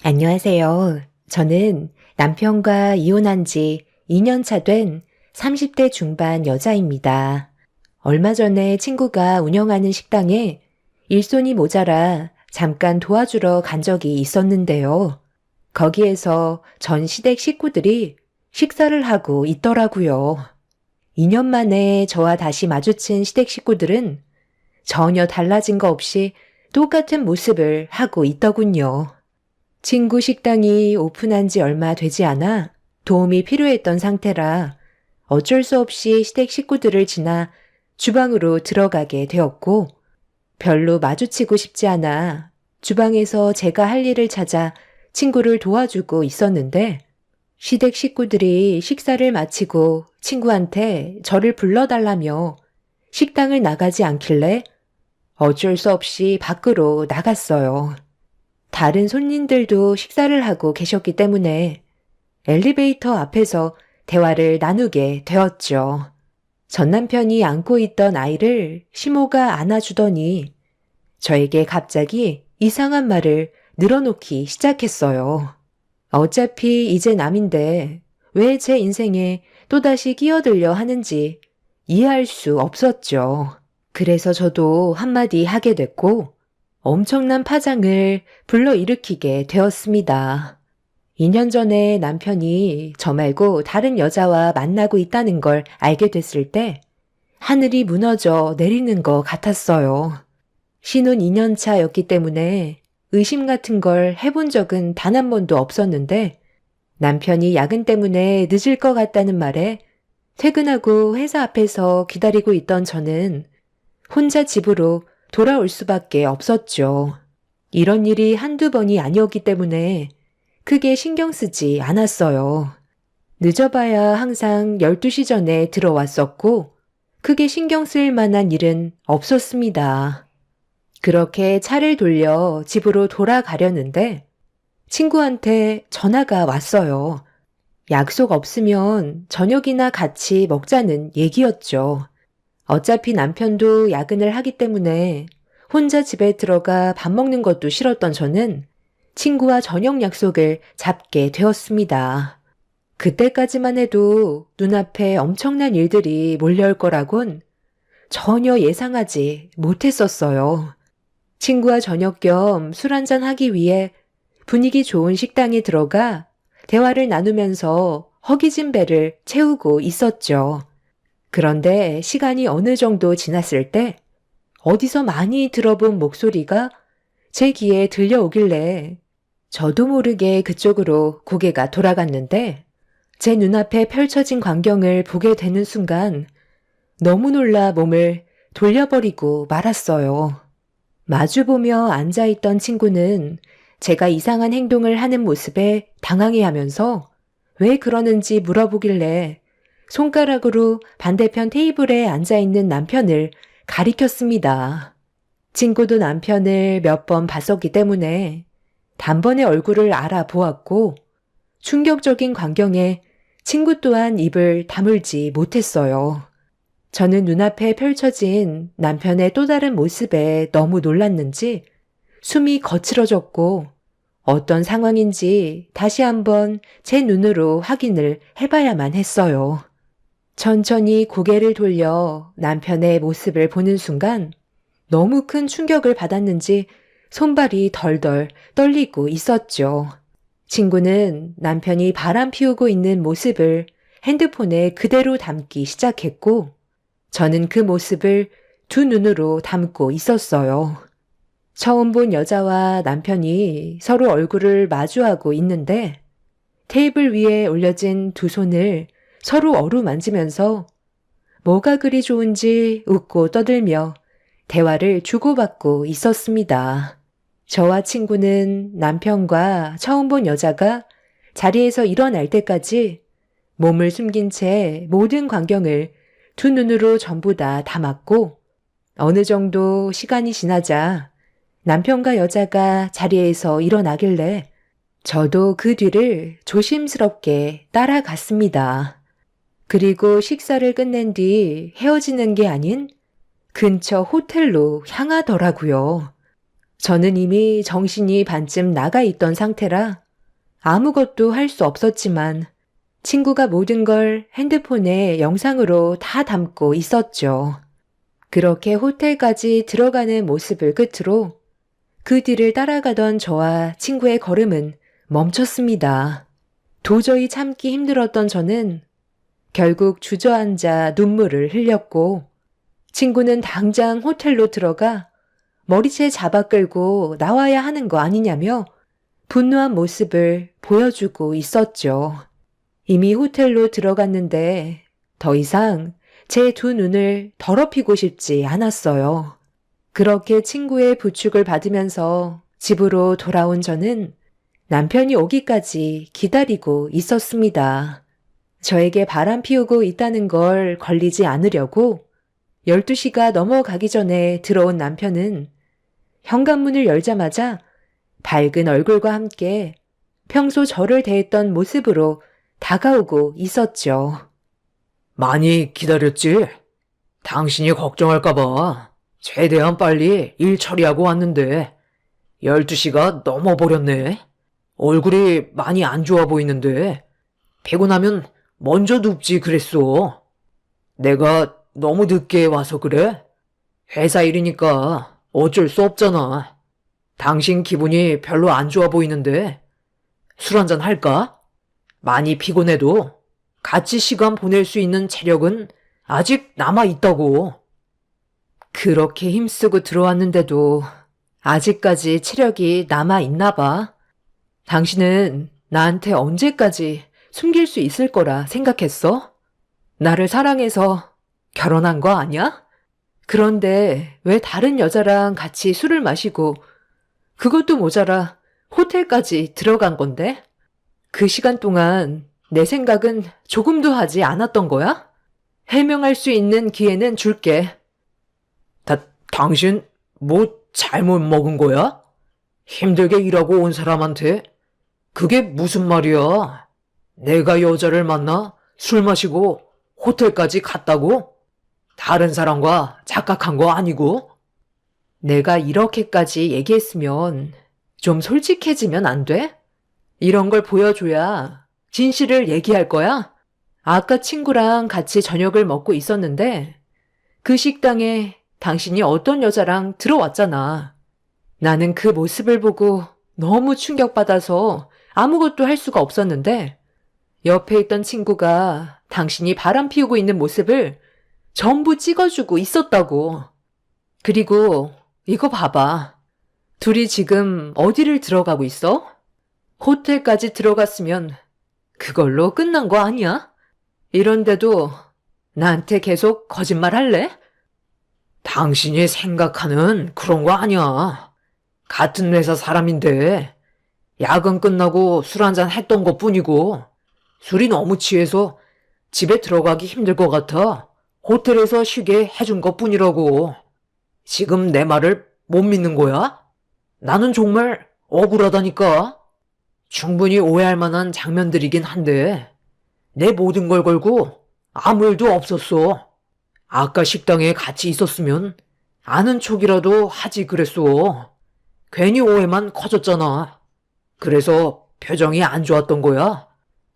안녕하세요. 저는 남편과 이혼한 지 2년 차 된 30대 중반 여자입니다. 얼마 전에 친구가 운영하는 식당에 일손이 모자라 잠깐 도와주러 간 적이 있었는데요. 거기에서 전 시댁 식구들이 식사를 하고 있더라고요. 2년 만에 저와 다시 마주친 시댁 식구들은 전혀 달라진 거 없이 똑같은 모습을 하고 있더군요. 친구 식당이 오픈한 지 얼마 되지 않아 도움이 필요했던 상태라 어쩔 수 없이 시댁 식구들을 지나 주방으로 들어가게 되었고, 별로 마주치고 싶지 않아 주방에서 제가 할 일을 찾아 친구를 도와주고 있었는데, 시댁 식구들이 식사를 마치고 친구한테 저를 불러달라며 식당을 나가지 않길래 어쩔 수 없이 밖으로 나갔어요. 다른 손님들도 식사를 하고 계셨기 때문에 엘리베이터 앞에서 대화를 나누게 되었죠. 전 남편이 안고 있던 아이를 시모가 안아주더니 저에게 갑자기 이상한 말을 늘어놓기 시작했어요. 어차피 이제 남인데 왜 제 인생에 또다시 끼어들려 하는지 이해할 수 없었죠. 그래서 저도 한마디 하게 됐고 엄청난 파장을 불러일으키게 되었습니다. 2년 전에 남편이 저 말고 다른 여자와 만나고 있다는 걸 알게 됐을 때 하늘이 무너져 내리는 것 같았어요. 신혼 2년 차였기 때문에 의심 같은 걸 해본 적은 단 한 번도 없었는데, 남편이 야근 때문에 늦을 것 같다는 말에 퇴근하고 회사 앞에서 기다리고 있던 저는 혼자 집으로 돌아올 수밖에 없었죠. 이런 일이 한두 번이 아니었기 때문에 크게 신경 쓰지 않았어요. 늦어봐야 항상 12시 전에 들어왔었고 크게 신경 쓸 만한 일은 없었습니다. 그렇게 차를 돌려 집으로 돌아가려는데 친구한테 전화가 왔어요. 약속 없으면 저녁이나 같이 먹자는 얘기였죠. 어차피 남편도 야근을 하기 때문에 혼자 집에 들어가 밥 먹는 것도 싫었던 저는 친구와 저녁 약속을 잡게 되었습니다. 그때까지만 해도 눈앞에 엄청난 일들이 몰려올 거라곤 전혀 예상하지 못했었어요. 친구와 저녁 겸 술 한잔 하기 위해 분위기 좋은 식당에 들어가 대화를 나누면서 허기진 배를 채우고 있었죠. 그런데 시간이 어느 정도 지났을 때 어디서 많이 들어본 목소리가 제 귀에 들려오길래 저도 모르게 그쪽으로 고개가 돌아갔는데, 제 눈앞에 펼쳐진 광경을 보게 되는 순간 너무 놀라 몸을 돌려버리고 말았어요. 마주보며 앉아있던 친구는 제가 이상한 행동을 하는 모습에 당황해하면서 왜 그러는지 물어보길래 손가락으로 반대편 테이블에 앉아있는 남편을 가리켰습니다. 친구도 남편을 몇 번 봤었기 때문에 단번에 얼굴을 알아보았고 충격적인 광경에 친구 또한 입을 다물지 못했어요. 저는 눈앞에 펼쳐진 남편의 또 다른 모습에 너무 놀랐는지 숨이 거칠어졌고 어떤 상황인지 다시 한번 제 눈으로 확인을 해봐야만 했어요. 천천히 고개를 돌려 남편의 모습을 보는 순간 너무 큰 충격을 받았는지 손발이 덜덜 떨리고 있었죠. 친구는 남편이 바람 피우고 있는 모습을 핸드폰에 그대로 담기 시작했고, 저는 그 모습을 두 눈으로 담고 있었어요. 처음 본 여자와 남편이 서로 얼굴을 마주하고 있는데 테이블 위에 올려진 두 손을 서로 어루만지면서 뭐가 그리 좋은지 웃고 떠들며 대화를 주고받고 있었습니다. 저와 친구는 남편과 처음 본 여자가 자리에서 일어날 때까지 몸을 숨긴 채 모든 광경을 두 눈으로 전부 다 담았고, 어느 정도 시간이 지나자 남편과 여자가 자리에서 일어나길래 저도 그 뒤를 조심스럽게 따라갔습니다. 그리고 식사를 끝낸 뒤 헤어지는 게 아닌 근처 호텔로 향하더라고요. 저는 이미 정신이 반쯤 나가 있던 상태라 아무것도 할 수 없었지만 친구가 모든 걸 핸드폰에 영상으로 다 담고 있었죠. 그렇게 호텔까지 들어가는 모습을 끝으로 그 뒤를 따라가던 저와 친구의 걸음은 멈췄습니다. 도저히 참기 힘들었던 저는 결국 주저앉아 눈물을 흘렸고 친구는 당장 호텔로 들어가 머리채 잡아 끌고 나와야 하는 거 아니냐며 분노한 모습을 보여주고 있었죠. 이미 호텔로 들어갔는데 더 이상 제 두 눈을 더럽히고 싶지 않았어요. 그렇게 친구의 부축을 받으면서 집으로 돌아온 저는 남편이 오기까지 기다리고 있었습니다. 저에게 바람 피우고 있다는 걸 걸리지 않으려고 12시가 넘어가기 전에 들어온 남편은 현관문을 열자마자 밝은 얼굴과 함께 평소 저를 대했던 모습으로 다가오고 있었죠. 많이 기다렸지? 당신이 걱정할까봐 최대한 빨리 일 처리하고 왔는데 12시가 넘어버렸네. 얼굴이 많이 안 좋아 보이는데 피곤하면 먼저 눕지 그랬어. 내가 너무 늦게 와서 그래? 회사 일이니까 어쩔 수 없잖아. 당신 기분이 별로 안 좋아 보이는데 술 한잔 할까? 많이 피곤해도 같이 시간 보낼 수 있는 체력은 아직 남아 있다고. 그렇게 힘쓰고 들어왔는데도 아직까지 체력이 남아 있나 봐. 당신은 나한테 언제까지 숨길 수 있을 거라 생각했어? 나를 사랑해서 결혼한 거 아니야? 그런데 왜 다른 여자랑 같이 술을 마시고 그것도 모자라 호텔까지 들어간 건데? 그 시간 동안 내 생각은 조금도 하지 않았던 거야? 해명할 수 있는 기회는 줄게. 당신 뭐 잘못 먹은 거야? 힘들게 일하고 온 사람한테 그게 무슨 말이야? 내가 여자를 만나 술 마시고 호텔까지 갔다고? 다른 사람과 착각한 거 아니고? 내가 이렇게까지 얘기했으면 좀 솔직해지면 안 돼? 이런 걸 보여줘야 진실을 얘기할 거야? 아까 친구랑 같이 저녁을 먹고 있었는데 그 식당에 당신이 어떤 여자랑 들어왔잖아. 나는 그 모습을 보고 너무 충격받아서 아무것도 할 수가 없었는데 옆에 있던 친구가 당신이 바람 피우고 있는 모습을 전부 찍어주고 있었다고. 그리고 이거 봐봐. 둘이 지금 어디를 들어가고 있어? 호텔까지 들어갔으면 그걸로 끝난 거 아니야? 이런데도 나한테 계속 거짓말 할래? 당신이 생각하는 그런 거 아니야. 같은 회사 사람인데 야근 끝나고 술 한잔 했던 것 뿐이고 술이 너무 취해서 집에 들어가기 힘들 것 같아 호텔에서 쉬게 해준 것 뿐이라고. 지금 내 말을 못 믿는 거야? 나는 정말 억울하다니까. 충분히 오해할 만한 장면들이긴 한데 내 모든 걸 걸고 아무 일도 없었어. 아까 식당에 같이 있었으면 아는 척이라도 하지 그랬어. 괜히 오해만 커졌잖아. 그래서 표정이 안 좋았던 거야.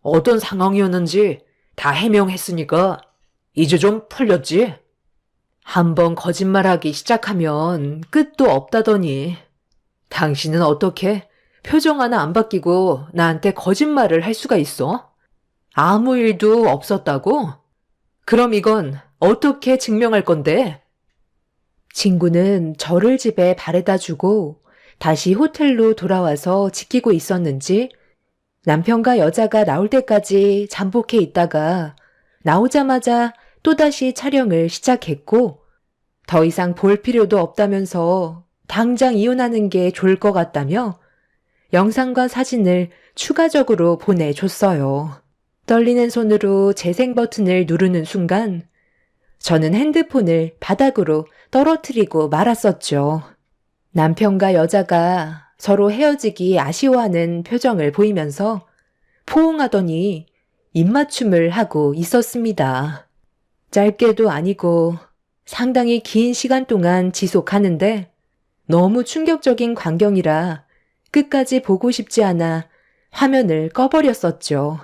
어떤 상황이었는지 다 해명했으니까 이제 좀 풀렸지? 한번 거짓말하기 시작하면 끝도 없다더니 당신은 어떻게 표정 하나 안 바뀌고 나한테 거짓말을 할 수가 있어? 아무 일도 없었다고? 그럼 이건 어떻게 증명할 건데? 친구는 저를 집에 바래다 주고 다시 호텔로 돌아와서 지키고 있었는지 남편과 여자가 나올 때까지 잠복해 있다가 나오자마자 또다시 촬영을 시작했고 더 이상 볼 필요도 없다면서 당장 이혼하는 게 좋을 것 같다며 영상과 사진을 추가적으로 보내줬어요. 떨리는 손으로 재생 버튼을 누르는 순간 저는 핸드폰을 바닥으로 떨어뜨리고 말았었죠. 남편과 여자가 서로 헤어지기 아쉬워하는 표정을 보이면서 포옹하더니 입맞춤을 하고 있었습니다. 짧게도 아니고 상당히 긴 시간 동안 지속하는데 너무 충격적인 광경이라 끝까지 보고 싶지 않아 화면을 꺼버렸었죠.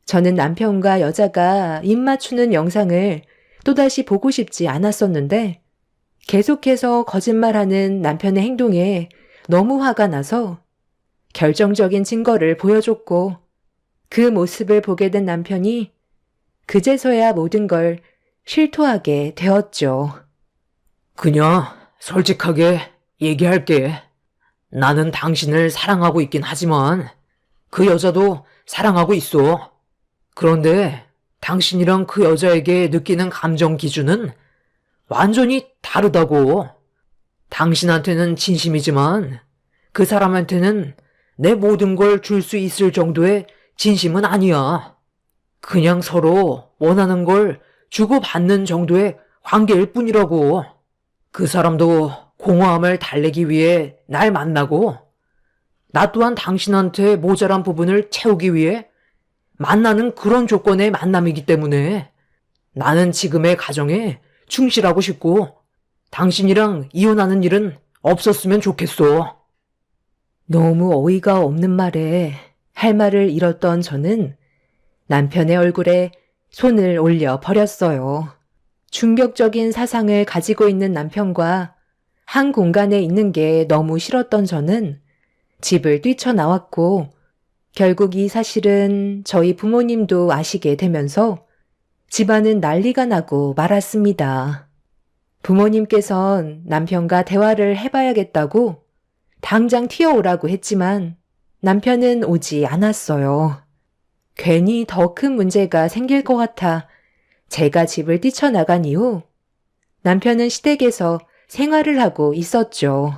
저는 남편과 여자가 입 맞추는 영상을 또다시 보고 싶지 않았었는데 계속해서 거짓말하는 남편의 행동에 너무 화가 나서 결정적인 증거를 보여줬고 그 모습을 보게 된 남편이 그제서야 모든 걸 실토하게 되었죠. 그냥 솔직하게 얘기할게. 나는 당신을 사랑하고 있긴 하지만 그 여자도 사랑하고 있어. 그런데 당신이랑 그 여자에게 느끼는 감정 기준은 완전히 다르다고. 당신한테는 진심이지만 그 사람한테는 내 모든 걸 줄 수 있을 정도의 진심은 아니야. 그냥 서로 원하는 걸 주고받는 정도의 관계일 뿐이라고. 그 사람도 공허함을 달래기 위해 날 만나고 나 또한 당신한테 모자란 부분을 채우기 위해 만나는 그런 조건의 만남이기 때문에 나는 지금의 가정에 충실하고 싶고 당신이랑 이혼하는 일은 없었으면 좋겠어. 너무 어이가 없는 말에 할 말을 잃었던 저는 남편의 얼굴에 손을 올려 버렸어요. 충격적인 사상을 가지고 있는 남편과 한 공간에 있는 게 너무 싫었던 저는 집을 뛰쳐나왔고 결국 이 사실은 저희 부모님도 아시게 되면서 집안은 난리가 나고 말았습니다. 부모님께선 남편과 대화를 해봐야겠다고 당장 튀어오라고 했지만 남편은 오지 않았어요. 괜히 더 큰 문제가 생길 것 같아 제가 집을 뛰쳐나간 이후 남편은 시댁에서 생활을 하고 있었죠.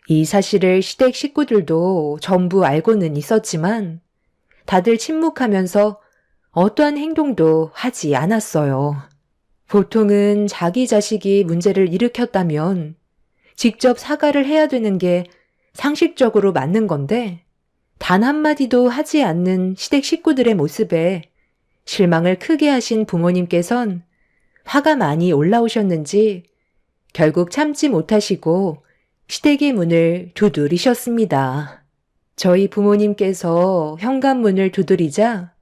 이 사실을 시댁 식구들도 전부 알고는 있었지만 다들 침묵하면서 어떠한 행동도 하지 않았어요. 보통은 자기 자식이 문제를 일으켰다면 직접 사과를 해야 되는 게 상식적으로 맞는 건데 단 한마디도 하지 않는 시댁 식구들의 모습에 실망을 크게 하신 부모님께선 화가 많이 올라오셨는지 결국 참지 못하시고 시댁의 문을 두드리셨습니다. 저희 부모님께서 현관문을 두드리자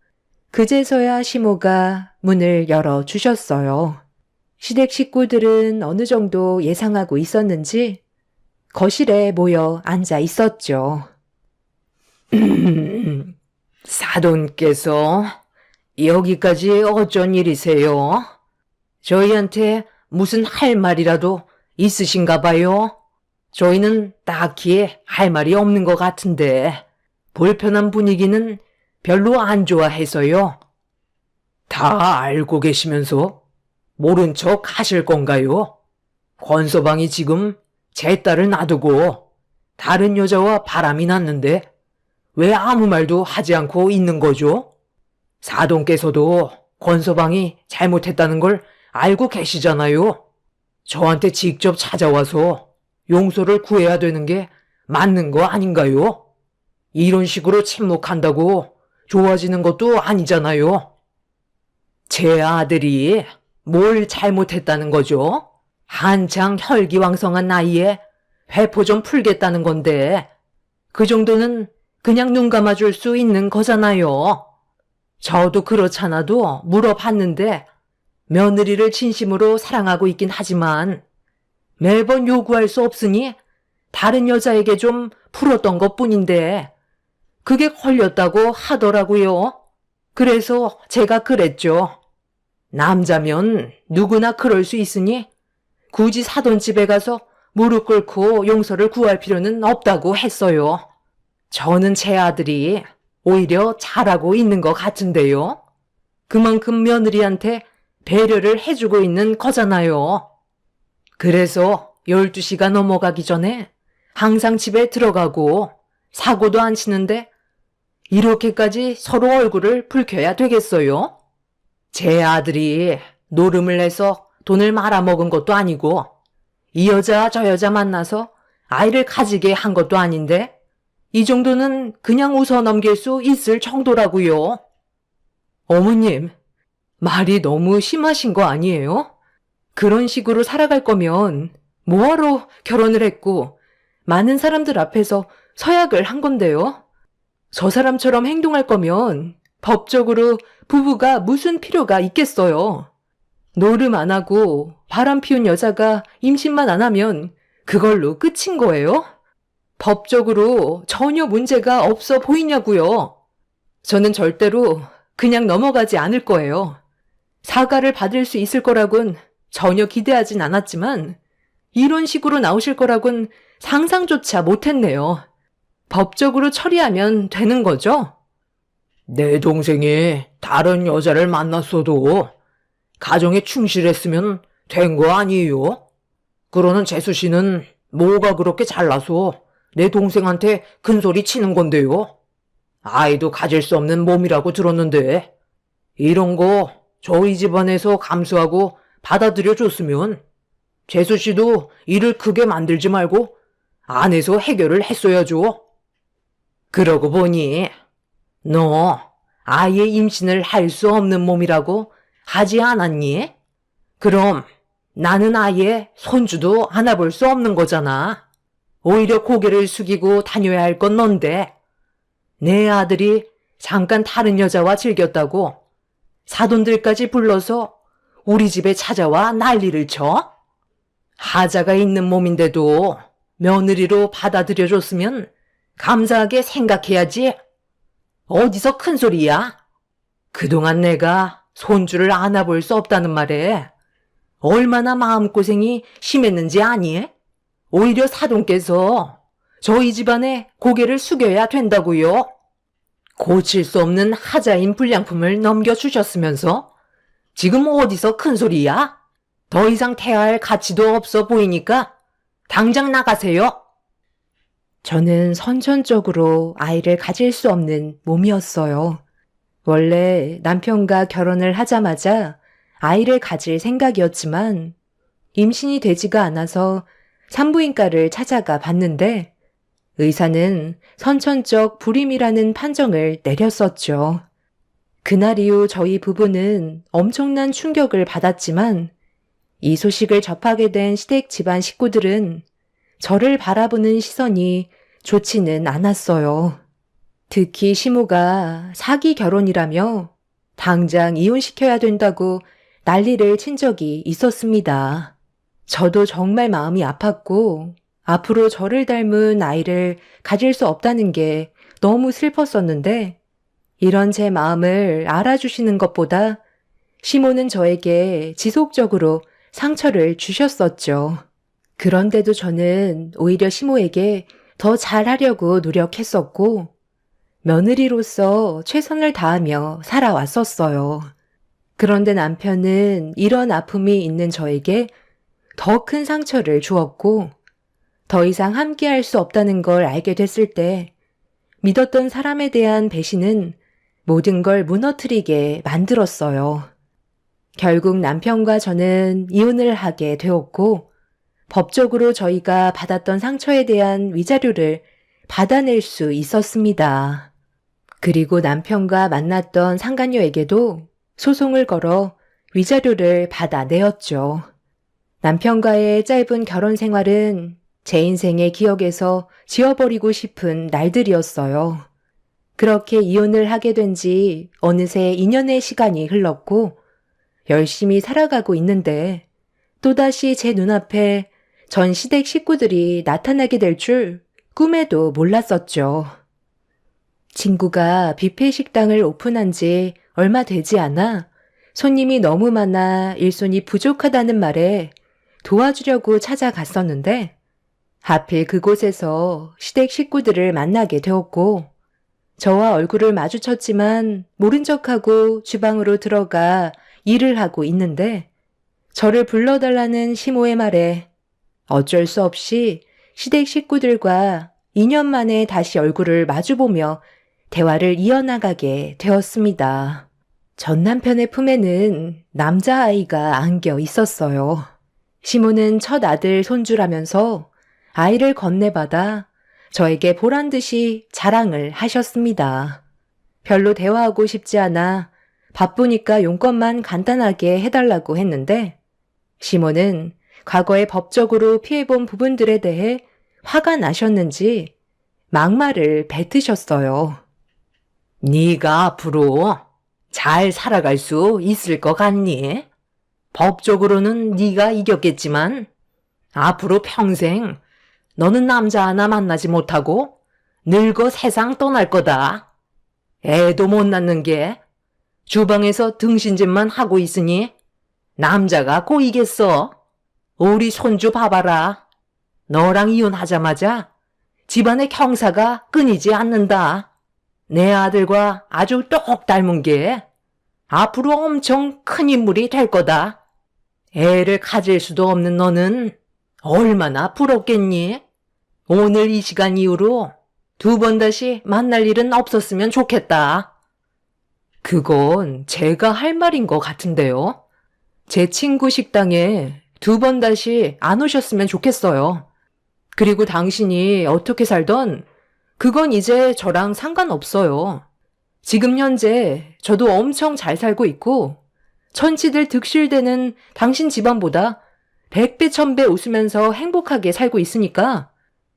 그제서야 시모가 문을 열어주셨어요. 시댁 식구들은 어느 정도 예상하고 있었는지 거실에 모여 앉아 있었죠. 사돈께서 여기까지 어쩐 일이세요? 저희한테 무슨 할 말이라도 있으신가 봐요? 저희는 딱히 할 말이 없는 것 같은데 불편한 분위기는 별로 안 좋아해서요. 다 알고 계시면서 모른 척 하실 건가요? 권서방이 지금 제 딸을 놔두고 다른 여자와 바람이 났는데 왜 아무 말도 하지 않고 있는 거죠? 사돈께서도 권서방이 잘못했다는 걸 알고 계시잖아요. 저한테 직접 찾아와서 용서를 구해야 되는 게 맞는 거 아닌가요? 이런 식으로 침묵한다고 좋아지는 것도 아니잖아요. 제 아들이 뭘 잘못했다는 거죠? 한창 혈기왕성한 나이에 회포 좀 풀겠다는 건데 그 정도는 그냥 눈 감아줄 수 있는 거잖아요. 저도 그렇잖아도 물어봤는데 며느리를 진심으로 사랑하고 있긴 하지만 매번 요구할 수 없으니 다른 여자에게 좀 풀었던 것뿐인데 그게 걸렸다고 하더라고요. 그래서 제가 그랬죠. 남자면 누구나 그럴 수 있으니 굳이 사돈 집에 가서 무릎 꿇고 용서를 구할 필요는 없다고 했어요. 저는 제 아들이 오히려 잘하고 있는 것 같은데요. 그만큼 며느리한테 배려를 해주고 있는 거잖아요. 그래서 12시가 넘어가기 전에 항상 집에 들어가고 사고도 안 치는데 이렇게까지 서로 얼굴을 붉혀야 되겠어요? 제 아들이 노름을 내서 돈을 말아먹은 것도 아니고 이 여자 저 여자 만나서 아이를 가지게 한 것도 아닌데 이 정도는 그냥 웃어 넘길 수 있을 정도라고요. 어머님, 말이 너무 심하신 거 아니에요? 그런 식으로 살아갈 거면 뭐하러 결혼을 했고 많은 사람들 앞에서 서약을 한 건데요? 저 사람처럼 행동할 거면 법적으로 부부가 무슨 필요가 있겠어요? 노름 안 하고 바람 피운 여자가 임신만 안 하면 그걸로 끝인 거예요? 법적으로 전혀 문제가 없어 보이냐고요. 저는 절대로 그냥 넘어가지 않을 거예요. 사과를 받을 수 있을 거라곤 전혀 기대하진 않았지만 이런 식으로 나오실 거라곤 상상조차 못했네요. 법적으로 처리하면 되는 거죠? 내 동생이 다른 여자를 만났어도 가정에 충실했으면 된 거 아니에요? 그러는 재수 씨는 뭐가 그렇게 잘나서 내 동생한테 큰소리 치는 건데요? 아이도 가질 수 없는 몸이라고 들었는데 이런 거 저희 집안에서 감수하고 받아들여 줬으면 재수 씨도 일을 크게 만들지 말고 안에서 해결을 했어야죠. 그러고 보니 너 아예 임신을 할 수 없는 몸이라고 하지 않았니? 그럼 나는 아예 손주도 안아볼 수 없는 거잖아. 오히려 고개를 숙이고 다녀야 할 건 넌데 내 아들이 잠깐 다른 여자와 즐겼다고 사돈들까지 불러서 우리 집에 찾아와 난리를 쳐? 하자가 있는 몸인데도 며느리로 받아들여줬으면 감사하게 생각해야지. 어디서 큰 소리야? 그동안 내가 손주를 안아볼 수 없다는 말에 얼마나 마음고생이 심했는지 아니? 오히려 사돈께서 저희 집안에 고개를 숙여야 된다고요. 고칠 수 없는 하자인 불량품을 넘겨주셨으면서 지금 어디서 큰 소리야? 더 이상 태아할 가치도 없어 보이니까 당장 나가세요. 저는 선천적으로 아이를 가질 수 없는 몸이었어요. 원래 남편과 결혼을 하자마자 아이를 가질 생각이었지만 임신이 되지가 않아서 산부인과를 찾아가 봤는데 의사는 선천적 불임이라는 판정을 내렸었죠. 그날 이후 저희 부부는 엄청난 충격을 받았지만 이 소식을 접하게 된 시댁 집안 식구들은 저를 바라보는 시선이 좋지는 않았어요. 특히 시모가 사기 결혼이라며 당장 이혼시켜야 된다고 난리를 친 적이 있었습니다. 저도 정말 마음이 아팠고 앞으로 저를 닮은 아이를 가질 수 없다는 게 너무 슬펐었는데 이런 제 마음을 알아주시는 것보다 시모는 저에게 지속적으로 상처를 주셨었죠. 그런데도 저는 오히려 시모에게 더 잘하려고 노력했었고 며느리로서 최선을 다하며 살아왔었어요. 그런데 남편은 이런 아픔이 있는 저에게 더 큰 상처를 주었고 더 이상 함께할 수 없다는 걸 알게 됐을 때 믿었던 사람에 대한 배신은 모든 걸 무너뜨리게 만들었어요. 결국 남편과 저는 이혼을 하게 되었고 법적으로 저희가 받았던 상처에 대한 위자료를 받아낼 수 있었습니다. 그리고 남편과 만났던 상간녀에게도 소송을 걸어 위자료를 받아내었죠. 남편과의 짧은 결혼 생활은 제 인생의 기억에서 지워버리고 싶은 날들이었어요. 그렇게 이혼을 하게 된 지 어느새 2년의 시간이 흘렀고 열심히 살아가고 있는데 또다시 제 눈앞에 전 시댁 식구들이 나타나게 될 줄 꿈에도 몰랐었죠. 친구가 뷔페 식당을 오픈한 지 얼마 되지 않아 손님이 너무 많아 일손이 부족하다는 말에 도와주려고 찾아갔었는데 하필 그곳에서 시댁 식구들을 만나게 되었고 저와 얼굴을 마주쳤지만 모른 척하고 주방으로 들어가 일을 하고 있는데 저를 불러달라는 시모의 말에 어쩔 수 없이 시댁 식구들과 2년 만에 다시 얼굴을 마주보며 대화를 이어나가게 되었습니다. 전 남편의 품에는 남자아이가 안겨 있었어요. 시모는 첫 아들 손주라면서 아이를 건네받아 저에게 보란 듯이 자랑을 하셨습니다. 별로 대화하고 싶지 않아 바쁘니까 용건만 간단하게 해달라고 했는데 시모는 과거에 법적으로 피해본 부분들에 대해 화가 나셨는지 막말을 뱉으셨어요. 네가 앞으로 잘 살아갈 수 있을 것 같니? 법적으로는 네가 이겼겠지만 앞으로 평생 너는 남자 하나 만나지 못하고 늙어 세상 떠날 거다. 애도 못 낳는 게 주방에서 등신짓만 하고 있으니 남자가 꼬이겠어. 우리 손주 봐봐라. 너랑 이혼하자마자 집안의 경사가 끊이지 않는다. 내 아들과 아주 똑 닮은 게 앞으로 엄청 큰 인물이 될 거다. 애를 가질 수도 없는 너는 얼마나 부럽겠니? 오늘 이 시간 이후로 2번 다시 만날 일은 없었으면 좋겠다. 그건 제가 할 말인 것 같은데요. 제 친구 식당에 2번 다시 안 오셨으면 좋겠어요. 그리고 당신이 어떻게 살던 그건 이제 저랑 상관없어요. 지금 현재 저도 엄청 잘 살고 있고 천치들 득실되는 당신 집안보다 100배 1000배 웃으면서 행복하게 살고 있으니까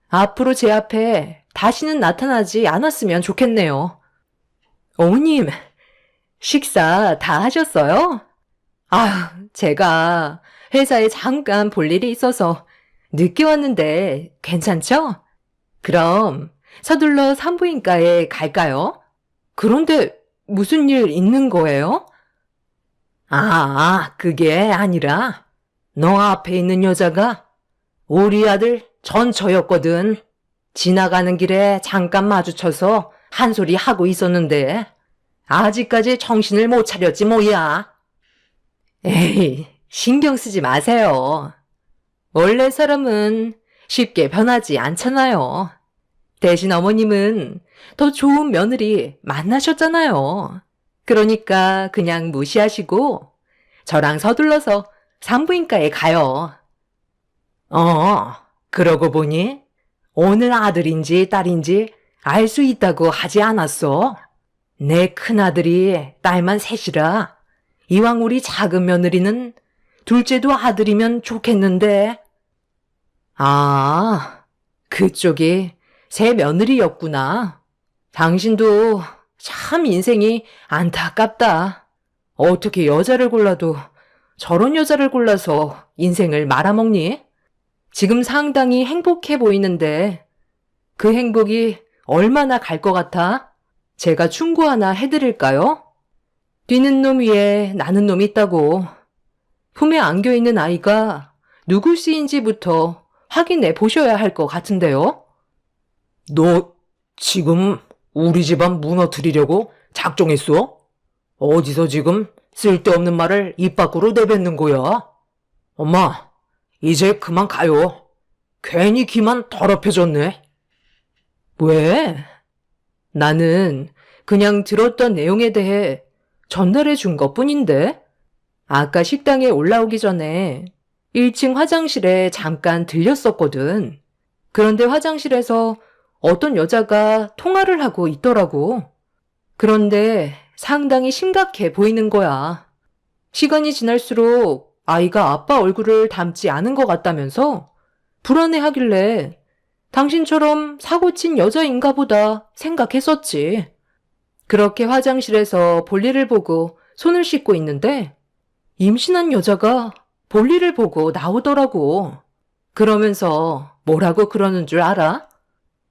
앞으로 제 앞에 다시는 나타나지 않았으면 좋겠네요. 어머님, 식사 다 하셨어요? 제가 회사에 잠깐 볼 일이 있어서 늦게 왔는데 괜찮죠? 그럼 서둘러 산부인과에 갈까요? 그런데 무슨 일 있는 거예요? 그게 아니라 너 앞에 있는 여자가 우리 아들 전처였거든. 지나가는 길에 잠깐 마주쳐서 한 소리 하고 있었는데 아직까지 정신을 못 차렸지 뭐야. 에이, 신경 쓰지 마세요. 원래 사람은 쉽게 변하지 않잖아요. 대신 어머님은 더 좋은 며느리 만나셨잖아요. 그러니까 그냥 무시하시고 저랑 서둘러서 산부인과에 가요. 그러고 보니 오늘 아들인지 딸인지 알 수 있다고 하지 않았어? 내 큰아들이 딸만 셋이라 이왕 우리 작은 며느리는 둘째도 아들이면 좋겠는데. 그쪽이 새 며느리였구나. 당신도 참 인생이 안타깝다. 어떻게 여자를 골라도 저런 여자를 골라서 인생을 말아먹니? 지금 상당히 행복해 보이는데 그 행복이 얼마나 갈 것 같아? 제가 충고 하나 해드릴까요? 뛰는 놈 위에 나는 놈이 있다고. 품에 안겨있는 아이가 누구씨인지부터 확인해 보셔야 할 것 같은데요? 너 지금 우리 집안 무너뜨리려고 작정했어? 어디서 지금 쓸데없는 말을 입 밖으로 내뱉는 거야? 엄마, 이제 그만 가요. 괜히 귀만 더럽혀졌네. 왜? 나는 그냥 들었던 내용에 대해 전달해 준 것뿐인데. 아까 식당에 올라오기 전에 1층 화장실에 잠깐 들렸었거든. 그런데 화장실에서 어떤 여자가 통화를 하고 있더라고. 그런데 상당히 심각해 보이는 거야. 시간이 지날수록 아이가 아빠 얼굴을 닮지 않은 것 같다면서 불안해하길래 당신처럼 사고친 여자인가 보다 생각했었지. 그렇게 화장실에서 볼일을 보고 손을 씻고 있는데 임신한 여자가 볼일을 보고 나오더라고. 그러면서 뭐라고 그러는 줄 알아?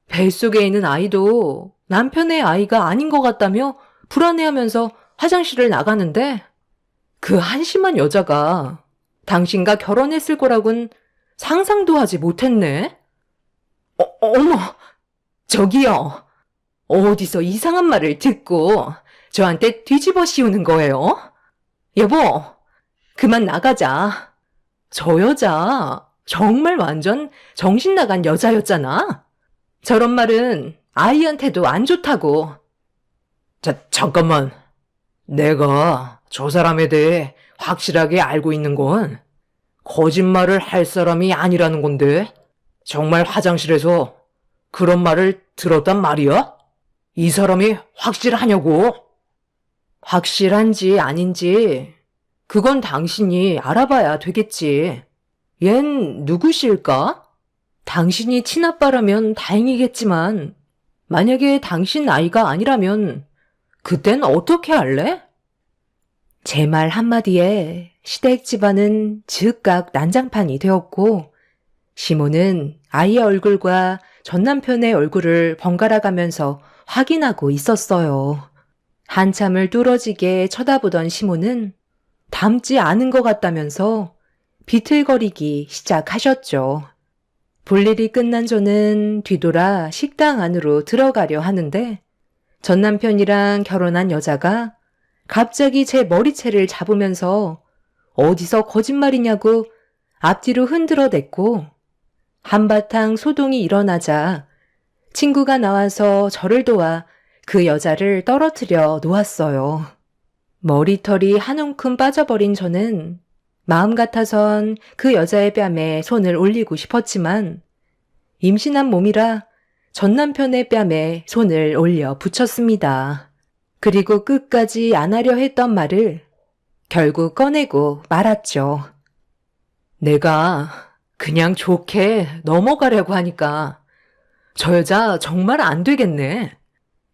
뱃속에 있는 아이도 남편의 아이가 아닌 것 같다며 불안해하면서 화장실을 나가는데 그 한심한 여자가 당신과 결혼했을 거라곤 상상도 하지 못했네. 어머, 저기요. 어디서 이상한 말을 듣고 저한테 뒤집어 씌우는 거예요? 여보, 그만 나가자. 저 여자 정말 완전 정신 나간 여자였잖아. 저런 말은 아이한테도 안 좋다고. 잠깐만. 내가 저 사람에 대해 확실하게 알고 있는 건 거짓말을 할 사람이 아니라는 건데 정말 화장실에서 그런 말을 들었단 말이야? 이 사람이 확실하냐고? 확실한지 아닌지 그건 당신이 알아봐야 되겠지. 얜 누구실까? 당신이 친아빠라면 다행이겠지만 만약에 당신 아이가 아니라면 그땐 어떻게 할래? 제 말 한마디에 시댁 집안은 즉각 난장판이 되었고 시몬은 아이의 얼굴과 전 남편의 얼굴을 번갈아 가면서 확인하고 있었어요. 한참을 뚫어지게 쳐다보던 시몬은 닮지 않은 것 같다면서 비틀거리기 시작하셨죠. 볼일이 끝난 저는 뒤돌아 식당 안으로 들어가려 하는데 전 남편이랑 결혼한 여자가 갑자기 제 머리채를 잡으면서 어디서 거짓말이냐고 앞뒤로 흔들어댔고 한바탕 소동이 일어나자 친구가 나와서 저를 도와 그 여자를 떨어뜨려 놓았어요. 머리털이 한 움큼 빠져버린 저는 마음 같아선 그 여자의 뺨에 손을 올리고 싶었지만 임신한 몸이라 전 남편의 뺨에 손을 올려 붙였습니다. 그리고 끝까지 안 하려 했던 말을 결국 꺼내고 말았죠. 내가 그냥 좋게 넘어가려고 하니까 저 여자 정말 안 되겠네.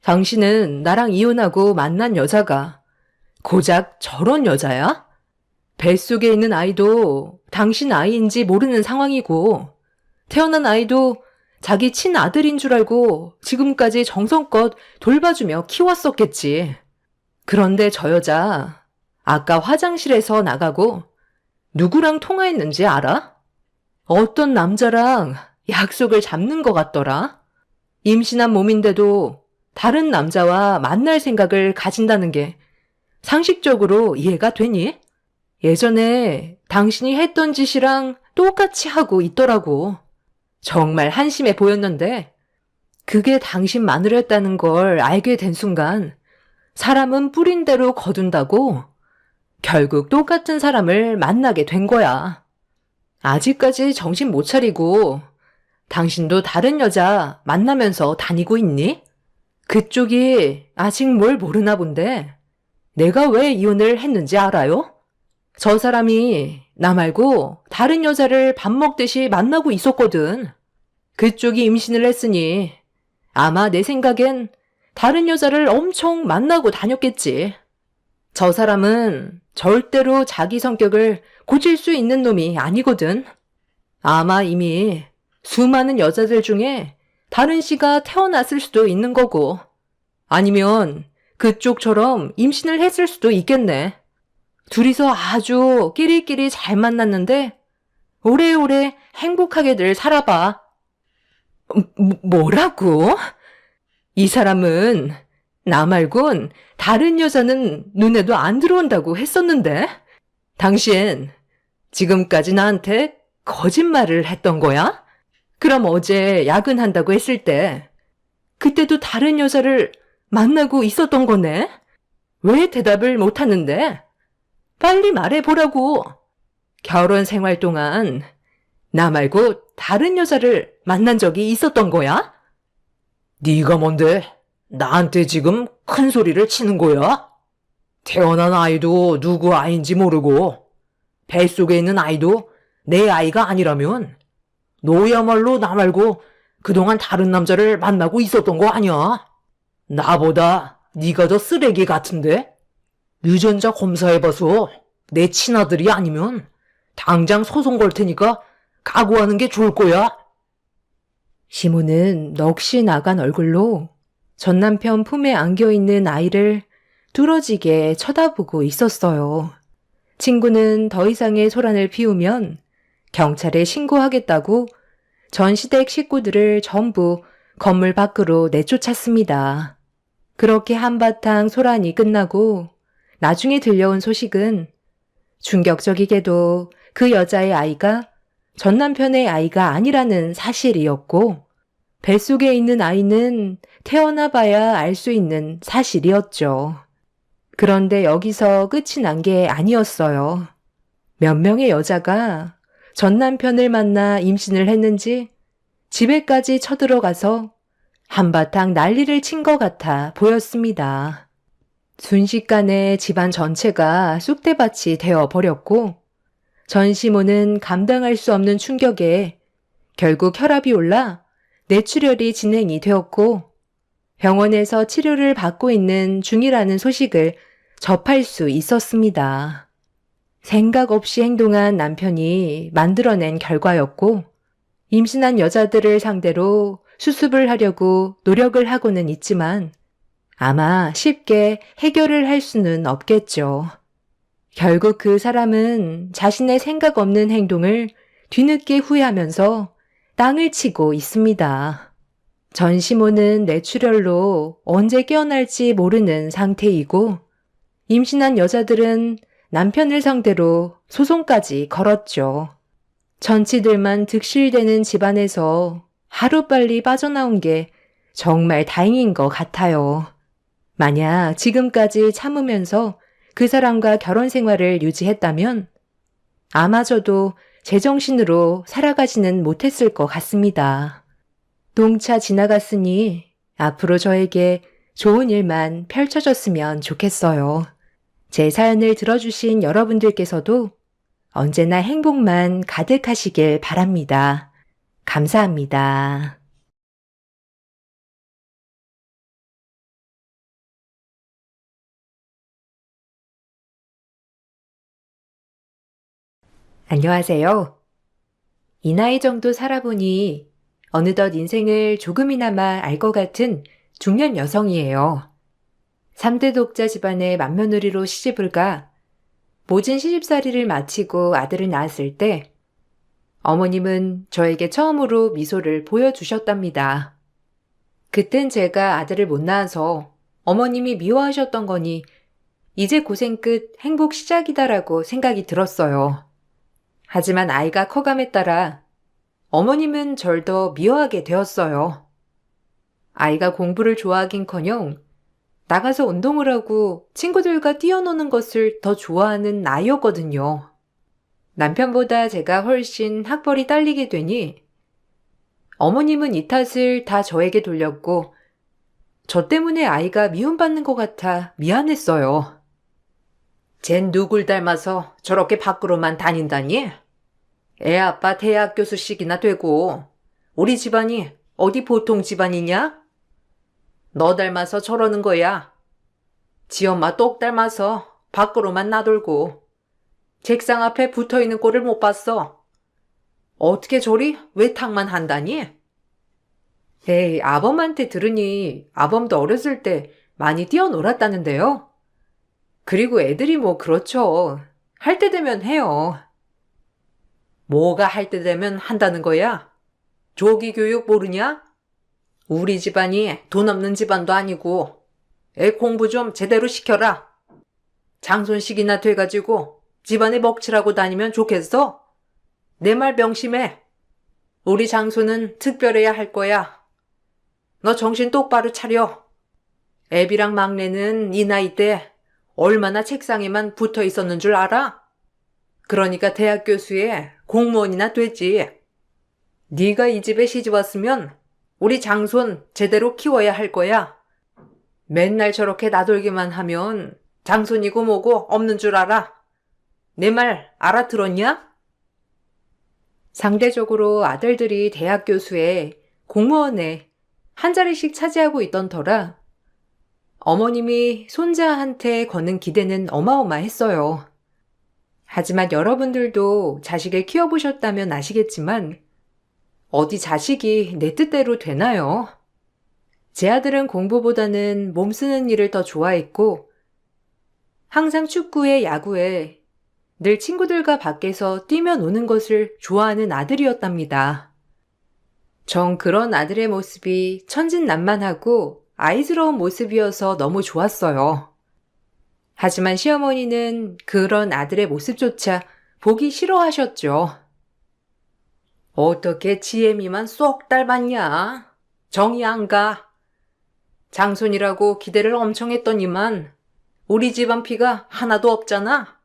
당신은 나랑 이혼하고 만난 여자가 고작 저런 여자야? 뱃속에 있는 아이도 당신 아이인지 모르는 상황이고 태어난 아이도 자기 친아들인 줄 알고 지금까지 정성껏 돌봐주며 키웠었겠지. 그런데 저 여자 아까 화장실에서 나가고 누구랑 통화했는지 알아? 어떤 남자랑 약속을 잡는 것 같더라. 임신한 몸인데도 다른 남자와 만날 생각을 가진다는 게 상식적으로 이해가 되니? 예전에 당신이 했던 짓이랑 똑같이 하고 있더라고. 정말 한심해 보였는데 그게 당신 마누라였다는 걸 알게 된 순간 사람은 뿌린 대로 거둔다고 결국 똑같은 사람을 만나게 된 거야. 아직까지 정신 못 차리고 당신도 다른 여자 만나면서 다니고 있니? 그쪽이 아직 뭘 모르나 본데 내가 왜 이혼을 했는지 알아요? 저 사람이 나 말고 다른 여자를 밥 먹듯이 만나고 있었거든. 그쪽이 임신을 했으니 아마 내 생각엔 다른 여자를 엄청 만나고 다녔겠지. 저 사람은 절대로 자기 성격을 고칠 수 있는 놈이 아니거든. 아마 이미 수많은 여자들 중에 다른 씨가 태어났을 수도 있는 거고 아니면 그쪽처럼 임신을 했을 수도 있겠네. 둘이서 아주 끼리끼리 잘 만났는데 오래오래 행복하게들 살아봐. 뭐라고? 이 사람은 나 말곤 다른 여자는 눈에도 안 들어온다고 했었는데 당신 지금까지 나한테 거짓말을 했던 거야? 그럼 어제 야근한다고 했을 때 그때도 다른 여자를 만나고 있었던 거네? 왜 대답을 못하는데? 빨리 말해보라고. 결혼 생활 동안 나 말고 다른 여자를 만난 적이 있었던 거야? 네가 뭔데 나한테 지금 큰 소리를 치는 거야? 태어난 아이도 누구 아이인지 모르고 뱃속에 있는 아이도 내 아이가 아니라면 너야말로 나 말고 그동안 다른 남자를 만나고 있었던 거 아니야? 나보다 네가 더 쓰레기 같은데? 유전자 검사해봐서 내 친아들이 아니면 당장 소송 걸 테니까 각오하는 게 좋을 거야. 시몬은 넋이 나간 얼굴로 전 남편 품에 안겨있는 아이를 뚫어지게 쳐다보고 있었어요. 친구는 더 이상의 소란을 피우면 경찰에 신고하겠다고 전 시댁 식구들을 전부 건물 밖으로 내쫓았습니다. 그렇게 한바탕 소란이 끝나고 나중에 들려온 소식은 충격적이게도 그 여자의 아이가 전 남편의 아이가 아니라는 사실이었고 뱃속에 있는 아이는 태어나 봐야 알 수 있는 사실이었죠. 그런데 여기서 끝이 난 게 아니었어요. 몇 명의 여자가 전 남편을 만나 임신을 했는지 집에까지 쳐들어가서 한바탕 난리를 친 것 같아 보였습니다. 순식간에 집안 전체가 쑥대밭이 되어버렸고 전시모는 감당할 수 없는 충격에 결국 혈압이 올라 뇌출혈이 진행이 되었고 병원에서 치료를 받고 있는 중이라는 소식을 접할 수 있었습니다. 생각 없이 행동한 남편이 만들어낸 결과였고 임신한 여자들을 상대로 수습을 하려고 노력을 하고는 있지만 아마 쉽게 해결을 할 수는 없겠죠. 결국 그 사람은 자신의 생각 없는 행동을 뒤늦게 후회하면서 땅을 치고 있습니다. 전시모는 뇌출혈로 언제 깨어날지 모르는 상태이고 임신한 여자들은 남편을 상대로 소송까지 걸었죠. 전치들만 득실되는 집안에서 하루빨리 빠져나온 게 정말 다행인 것 같아요. 만약 지금까지 참으면서 그 사람과 결혼 생활을 유지했다면 아마저도 제정신으로 살아가지는 못했을 것 같습니다. 농차 지나갔으니 앞으로 저에게 좋은 일만 펼쳐졌으면 좋겠어요. 제 사연을 들어주신 여러분들께서도 언제나 행복만 가득하시길 바랍니다. 감사합니다. 안녕하세요. 이 나이 정도 살아보니 어느덧 인생을 조금이나마 알 것 같은 중년 여성이에요. 3대 독자 집안의 맏며느리로 시집을 가 모진 시집살이를 마치고 아들을 낳았을 때 어머님은 저에게 처음으로 미소를 보여주셨답니다. 그땐 제가 아들을 못 낳아서 어머님이 미워하셨던 거니 이제 고생 끝 행복 시작이다라고 생각이 들었어요. 하지만 아이가 커감에 따라 어머님은 절 더 미워하게 되었어요. 아이가 공부를 좋아하긴커녕 나가서 운동을 하고 친구들과 뛰어노는 것을 더 좋아하는 나이였거든요. 남편보다 제가 훨씬 학벌이 딸리게 되니 어머님은 이 탓을 다 저에게 돌렸고 저 때문에 아이가 미움받는 것 같아 미안했어요. 쟨 누굴 닮아서 저렇게 밖으로만 다닌다니? 애 아빠 대학 교수씩이나 되고 우리 집안이 어디 보통 집안이냐? 너 닮아서 저러는 거야. 지 엄마 똑 닮아서 밖으로만 나돌고 책상 앞에 붙어있는 꼴을 못 봤어. 어떻게 저리 외탁만 한다니? 에이, 아범한테 들으니 아범도 어렸을 때 많이 뛰어놀았다는데요. 그리고 애들이 뭐 그렇죠. 할 때 되면 해요. 뭐가 할 때 되면 한다는 거야? 조기 교육 모르냐? 우리 집안이 돈 없는 집안도 아니고 애 공부 좀 제대로 시켜라. 장손식이나 돼가지고 집안에 먹칠하고 다니면 좋겠어? 내 말 명심해. 우리 장손은 특별해야 할 거야. 너 정신 똑바로 차려. 애비랑 막내는 이 나이 때 얼마나 책상에만 붙어 있었는 줄 알아? 그러니까 대학 교수에 공무원이나 되지. 네가 이 집에 시집 왔으면 우리 장손 제대로 키워야 할 거야. 맨날 저렇게 나돌기만 하면 장손이고 뭐고 없는 줄 알아. 내 말 알아들었냐? 상대적으로 아들들이 대학 교수에 공무원에 한 자리씩 차지하고 있던 터라 어머님이 손자한테 거는 기대는 어마어마했어요. 하지만 여러분들도 자식을 키워보셨다면 아시겠지만 어디 자식이 내 뜻대로 되나요? 제 아들은 공부보다는 몸 쓰는 일을 더 좋아했고 항상 축구에 야구에 늘 친구들과 밖에서 뛰며 노는 것을 좋아하는 아들이었답니다. 전 그런 아들의 모습이 천진난만하고 아이스러운 모습이어서 너무 좋았어요. 하지만 시어머니는 그런 아들의 모습조차 보기 싫어하셨죠. 어떻게 지혜미만 쏙 닮았냐? 정이 안 가. 장손이라고 기대를 엄청 했더니만 우리 집안 피가 하나도 없잖아.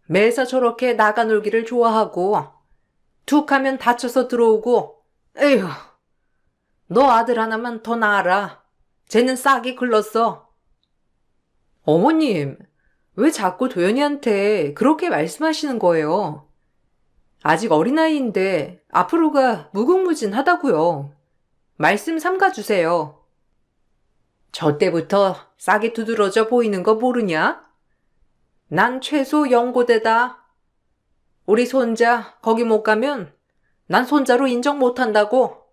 매사 저렇게 나가 놀기를 좋아하고 툭 하면 다쳐서 들어오고 에휴, 너 아들 하나만 더 낳아라. 쟤는 싹이 글렀어. 어머님, 왜 자꾸 도연이한테 그렇게 말씀하시는 거예요? 아직 어린아이인데 앞으로가 무궁무진하다고요. 말씀 삼가주세요. 저 때부터 싸게 두드러져 보이는 거 모르냐? 난 최소 연고대다. 우리 손자 거기 못 가면 난 손자로 인정 못한다고.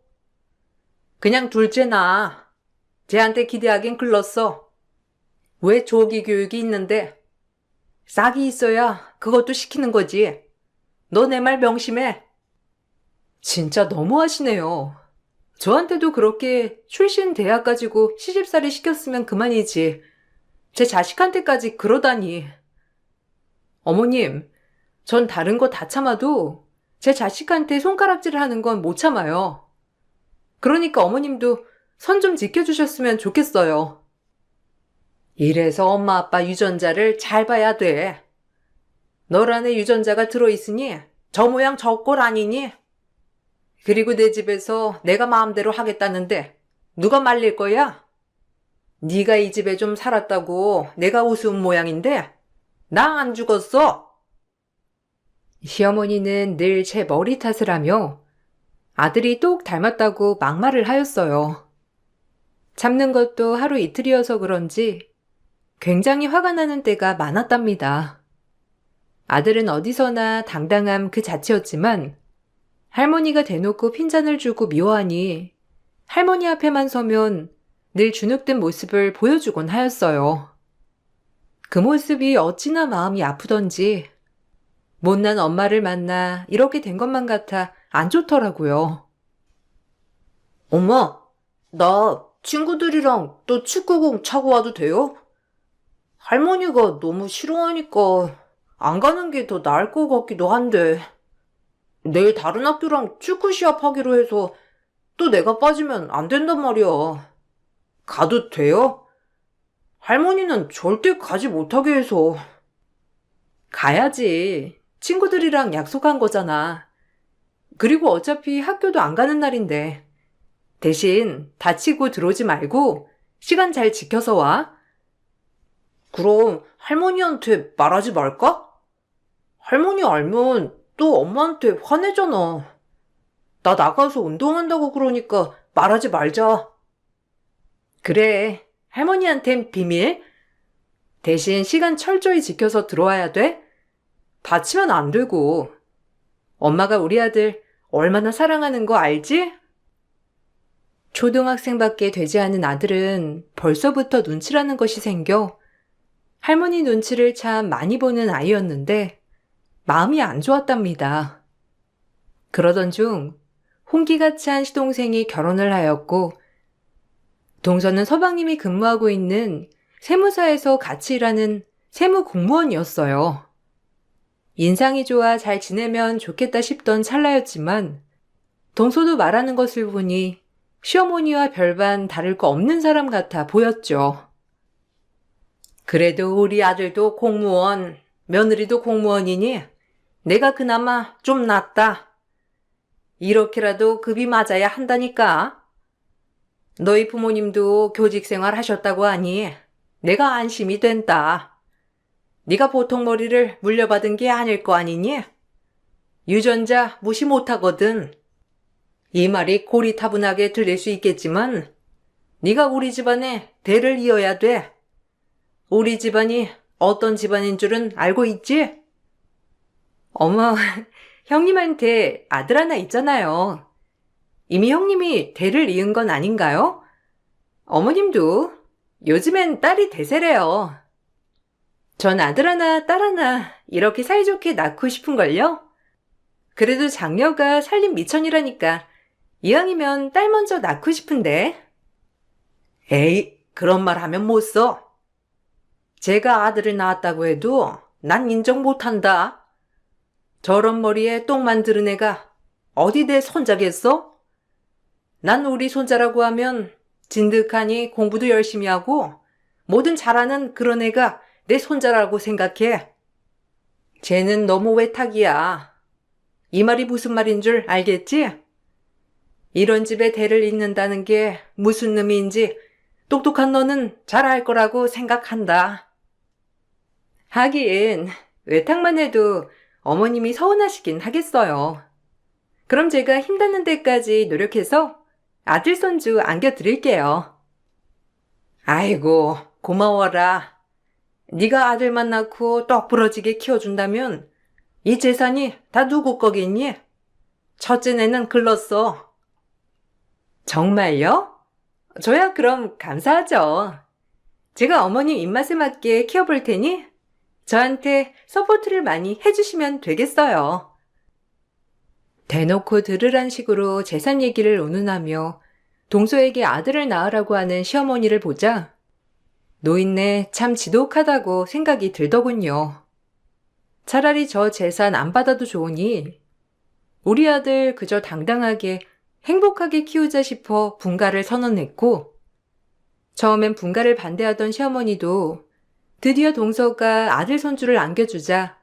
그냥 둘째 나. 쟤한테 기대하긴 글렀어. 왜 조기 교육이 있는데? 싹이 있어야 그것도 시키는 거지. 너 내 말 명심해. 진짜 너무하시네요. 저한테도 그렇게 출신 대학 가지고 시집살이 시켰으면 그만이지. 제 자식한테까지 그러다니. 어머님, 전 다른 거 다 참아도 제 자식한테 손가락질을 하는 건 못 참아요. 그러니까 어머님도 선 좀 지켜주셨으면 좋겠어요. 이래서 엄마 아빠 유전자를 잘 봐야 돼. 널 안에 유전자가 들어있으니 저 모양 저 꼴 아니니? 그리고 내 집에서 내가 마음대로 하겠다는데 누가 말릴 거야? 네가 이 집에 좀 살았다고 내가 우스운 모양인데 나 안 죽었어. 시어머니는 늘 제 머리 탓을 하며 아들이 똑 닮았다고 막말을 하였어요. 참는 것도 하루 이틀이어서 그런지 굉장히 화가 나는 때가 많았답니다. 아들은 어디서나 당당함 그 자체였지만 할머니가 대놓고 핀잔을 주고 미워하니 할머니 앞에만 서면 늘 주눅든 모습을 보여주곤 하였어요. 그 모습이 어찌나 마음이 아프던지 못난 엄마를 만나 이렇게 된 것만 같아 안 좋더라고요. 엄마, 나 친구들이랑 또 축구공 차고 와도 돼요? 할머니가 너무 싫어하니까 안 가는 게 더 나을 것 같기도 한데 내일 다른 학교랑 축구 시합하기로 해서 또 내가 빠지면 안 된단 말이야. 가도 돼요? 할머니는 절대 가지 못하게 해서. 가야지. 친구들이랑 약속한 거잖아. 그리고 어차피 학교도 안 가는 날인데. 대신 다치고 들어오지 말고 시간 잘 지켜서 와. 그럼 할머니한테 말하지 말까? 할머니 알면 또 엄마한테 화내잖아. 나 나가서 운동한다고 그러니까 말하지 말자. 그래, 할머니한텐 비밀. 대신 시간 철저히 지켜서 들어와야 돼. 다치면 안 되고. 엄마가 우리 아들 얼마나 사랑하는 거 알지? 초등학생밖에 되지 않은 아들은 벌써부터 눈치라는 것이 생겨 할머니 눈치를 참 많이 보는 아이였는데 마음이 안 좋았답니다. 그러던 중 홍기가 찬 시동생이 결혼을 하였고 동서는 서방님이 근무하고 있는 세무사에서 같이 일하는 세무 공무원이었어요. 인상이 좋아 잘 지내면 좋겠다 싶던 찰나였지만 동서도 말하는 것을 보니 시어머니와 별반 다를 거 없는 사람 같아 보였죠. 그래도 우리 아들도 공무원, 며느리도 공무원이니 내가 그나마 좀 낫다. 이렇게라도 급이 맞아야 한다니까. 너희 부모님도 교직 생활 하셨다고 하니 내가 안심이 된다. 네가 보통 머리를 물려받은 게 아닐 거 아니니? 유전자 무시 못하거든. 이 말이 고리타분하게 들릴 수 있겠지만 네가 우리 집안의 대를 이어야 돼. 우리 집안이 어떤 집안인 줄은 알고 있지? 어머, 형님한테 아들 하나 있잖아요. 이미 형님이 대를 이은 건 아닌가요? 어머님도 요즘엔 딸이 대세래요. 전 아들 하나, 딸 하나 이렇게 사이좋게 낳고 싶은걸요? 그래도 장녀가 살림 미천이라니까 이왕이면 딸 먼저 낳고 싶은데. 에이, 그런 말 하면 못 써. 제가 아들을 낳았다고 해도 난 인정 못한다. 저런 머리에 똥만 들은 애가 어디 내 손자겠어? 난 우리 손자라고 하면 진득하니 공부도 열심히 하고 뭐든 잘하는 그런 애가 내 손자라고 생각해. 쟤는 너무 외탁이야. 이 말이 무슨 말인 줄 알겠지? 이런 집에 대를 잇는다는 게 무슨 의미인지 똑똑한 너는 잘 알 거라고 생각한다. 하긴 외탁만 해도 어머님이 서운하시긴 하겠어요. 그럼 제가 힘닿는 데까지 노력해서 아들 손주 안겨드릴게요. 아이고, 고마워라. 네가 아들만 낳고 떡 부러지게 키워준다면 이 재산이 다 누구 거겠니? 첫째 내는 글렀어. 정말요? 저야 그럼 감사하죠. 제가 어머님 입맛에 맞게 키워볼 테니 저한테 서포트를 많이 해주시면 되겠어요. 대놓고 들으란 식으로 재산 얘기를 운운하며 동서에게 아들을 낳으라고 하는 시어머니를 보자 노인네 참 지독하다고 생각이 들더군요. 차라리 저 재산 안 받아도 좋으니 우리 아들 그저 당당하게 행복하게 키우자 싶어 분가를 선언했고 처음엔 분가를 반대하던 시어머니도 드디어 동서가 아들 손주를 안겨주자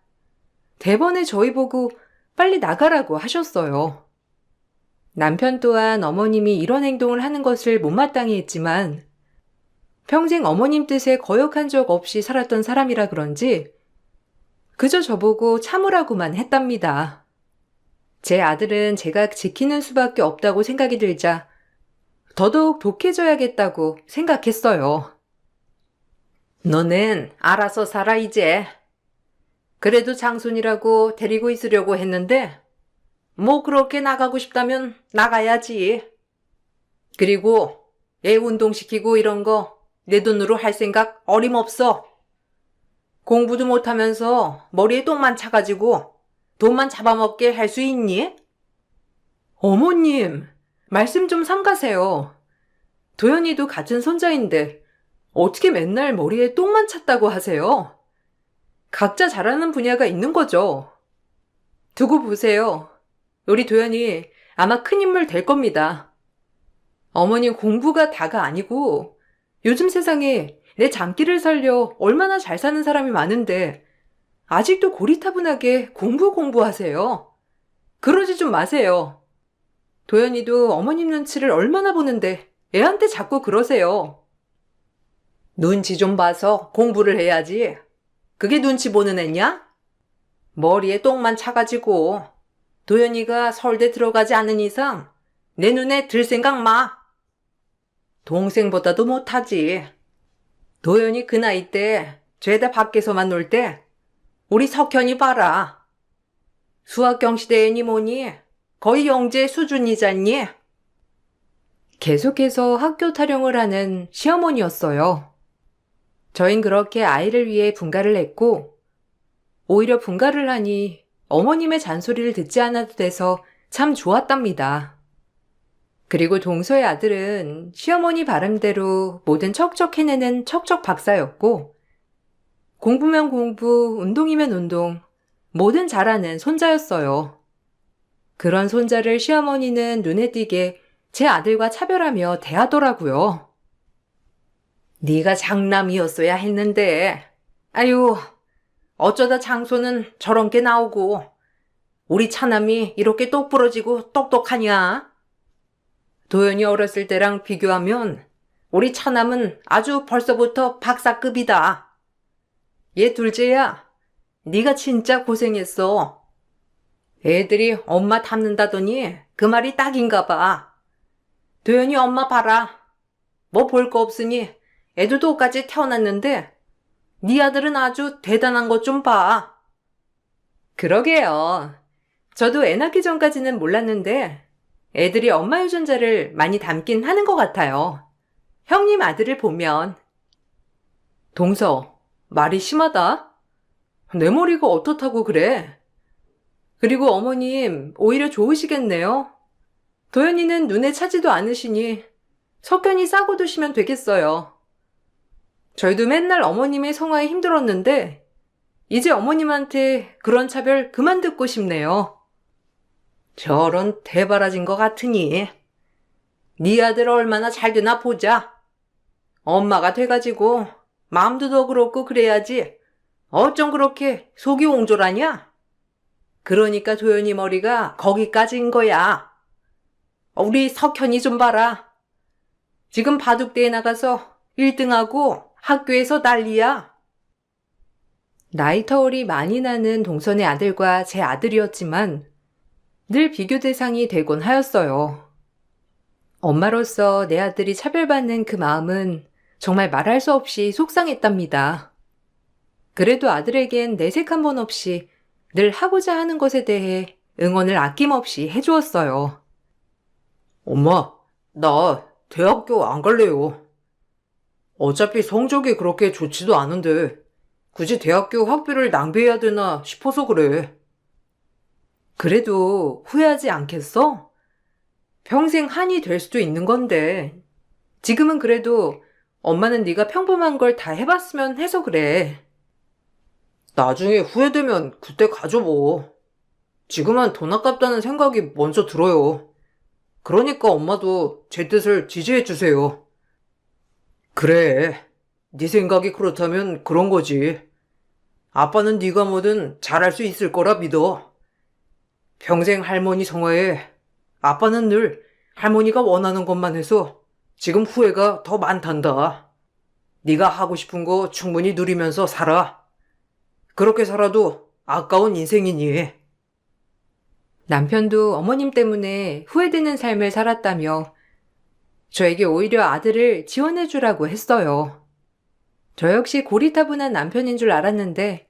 대번에 저희 보고 빨리 나가라고 하셨어요. 남편 또한 어머님이 이런 행동을 하는 것을 못마땅히 했지만 평생 어머님 뜻에 거역한 적 없이 살았던 사람이라 그런지 그저 저보고 참으라고만 했답니다. 제 아들은 제가 지키는 수밖에 없다고 생각이 들자 더더욱 독해져야겠다고 생각했어요. 너는 알아서 살아 이제. 그래도 장손이라고 데리고 있으려고 했는데 뭐 그렇게 나가고 싶다면 나가야지. 그리고 애 운동시키고 이런 거 내 돈으로 할 생각 어림없어. 공부도 못하면서 머리에 똥만 차가지고 돈만 잡아먹게 할 수 있니? 어머님, 말씀 좀 삼가세요. 도연이도 같은 손자인데 어떻게 맨날 머리에 똥만 찼다고 하세요? 각자 잘하는 분야가 있는 거죠. 두고 보세요. 우리 도연이 아마 큰 인물 될 겁니다. 어머니 공부가 다가 아니고 요즘 세상에 내 장기를 살려 얼마나 잘 사는 사람이 많은데 아직도 고리타분하게 공부하세요. 그러지 좀 마세요. 도연이도 어머님 눈치를 얼마나 보는데 애한테 자꾸 그러세요. 눈치 좀 봐서 공부를 해야지. 그게 눈치 보는 애냐? 머리에 똥만 차가지고 도연이가 서울대 들어가지 않는 이상 내 눈에 들 생각 마. 동생보다도 못하지. 도연이 그 나이 때 죄다 밖에서만 놀 때 우리 석현이 봐라. 수학경 시대애니 뭐니 거의 영재 수준이잖니. 계속해서 학교 타령을 하는 시어머니였어요. 저흰 그렇게 아이를 위해 분가를 했고 오히려 분가를 하니 어머님의 잔소리를 듣지 않아도 돼서 참 좋았답니다. 그리고 동서의 아들은 시어머니 바람대로 뭐든 척척 해내는 척척 박사였고 공부면 공부, 운동이면 운동, 뭐든 잘하는 손자였어요. 그런 손자를 시어머니는 눈에 띄게 제 아들과 차별하며 대하더라고요. 네가 장남이었어야 했는데 아유 어쩌다 장소는 저런 게 나오고 우리 차남이 이렇게 똑부러지고 똑똑하냐? 도연이 어렸을 때랑 비교하면 우리 차남은 아주 벌써부터 박사급이다. 얘 둘째야, 네가 진짜 고생했어. 애들이 엄마 닮는다더니 그 말이 딱인가 봐. 도연이 엄마 봐라. 뭐 볼 거 없으니 애도 똑같이 태어났는데 네 아들은 아주 대단한 것 좀 봐. 그러게요. 저도 애 낳기 전까지는 몰랐는데 애들이 엄마 유전자를 많이 닮긴 하는 것 같아요. 형님 아들을 보면. 동서, 말이 심하다. 내 머리가 어떻다고 그래? 그리고 어머님 오히려 좋으시겠네요. 도연이는 눈에 차지도 않으시니 석현이 싸고 두시면 되겠어요. 저희도 맨날 어머님의 성화에 힘들었는데 이제 어머님한테 그런 차별 그만 듣고 싶네요. 저런 대바라진 것 같으니 네 아들 얼마나 잘 되나 보자. 엄마가 돼가지고 마음도 더 그렇고 그래야지 어쩜 그렇게 속이 옹졸하냐? 그러니까 도연이 머리가 거기까지인 거야. 우리 석현이 좀 봐라. 지금 바둑대에 나가서 1등하고 학교에서 난리야. 나이 터울이 많이 나는 동선의 아들과 제 아들이었지만 늘 비교 대상이 되곤 하였어요. 엄마로서 내 아들이 차별받는 그 마음은 정말 말할 수 없이 속상했답니다. 그래도 아들에겐 내색 한 번 없이 늘 하고자 하는 것에 대해 응원을 아낌없이 해주었어요. 엄마, 나 대학교 안 갈래요. 어차피 성적이 그렇게 좋지도 않은데 굳이 대학교 학비를 낭비해야 되나 싶어서 그래. 그래도 후회하지 않겠어? 평생 한이 될 수도 있는 건데. 지금은 그래도 엄마는 네가 평범한 걸 다 해봤으면 해서 그래. 나중에 후회되면 그때 가져 뭐. 지금은 돈 아깝다는 생각이 먼저 들어요. 그러니까 엄마도 제 뜻을 지지해 주세요. 그래, 네 생각이 그렇다면 그런 거지. 아빠는 네가 뭐든 잘할 수 있을 거라 믿어. 평생 할머니 성화에 아빠는 늘 할머니가 원하는 것만 해서 지금 후회가 더 많단다. 네가 하고 싶은 거 충분히 누리면서 살아. 그렇게 살아도 아까운 인생이니. 남편도 어머님 때문에 후회되는 삶을 살았다며 저에게 오히려 아들을 지원해주라고 했어요. 저 역시 고리타분한 남편인 줄 알았는데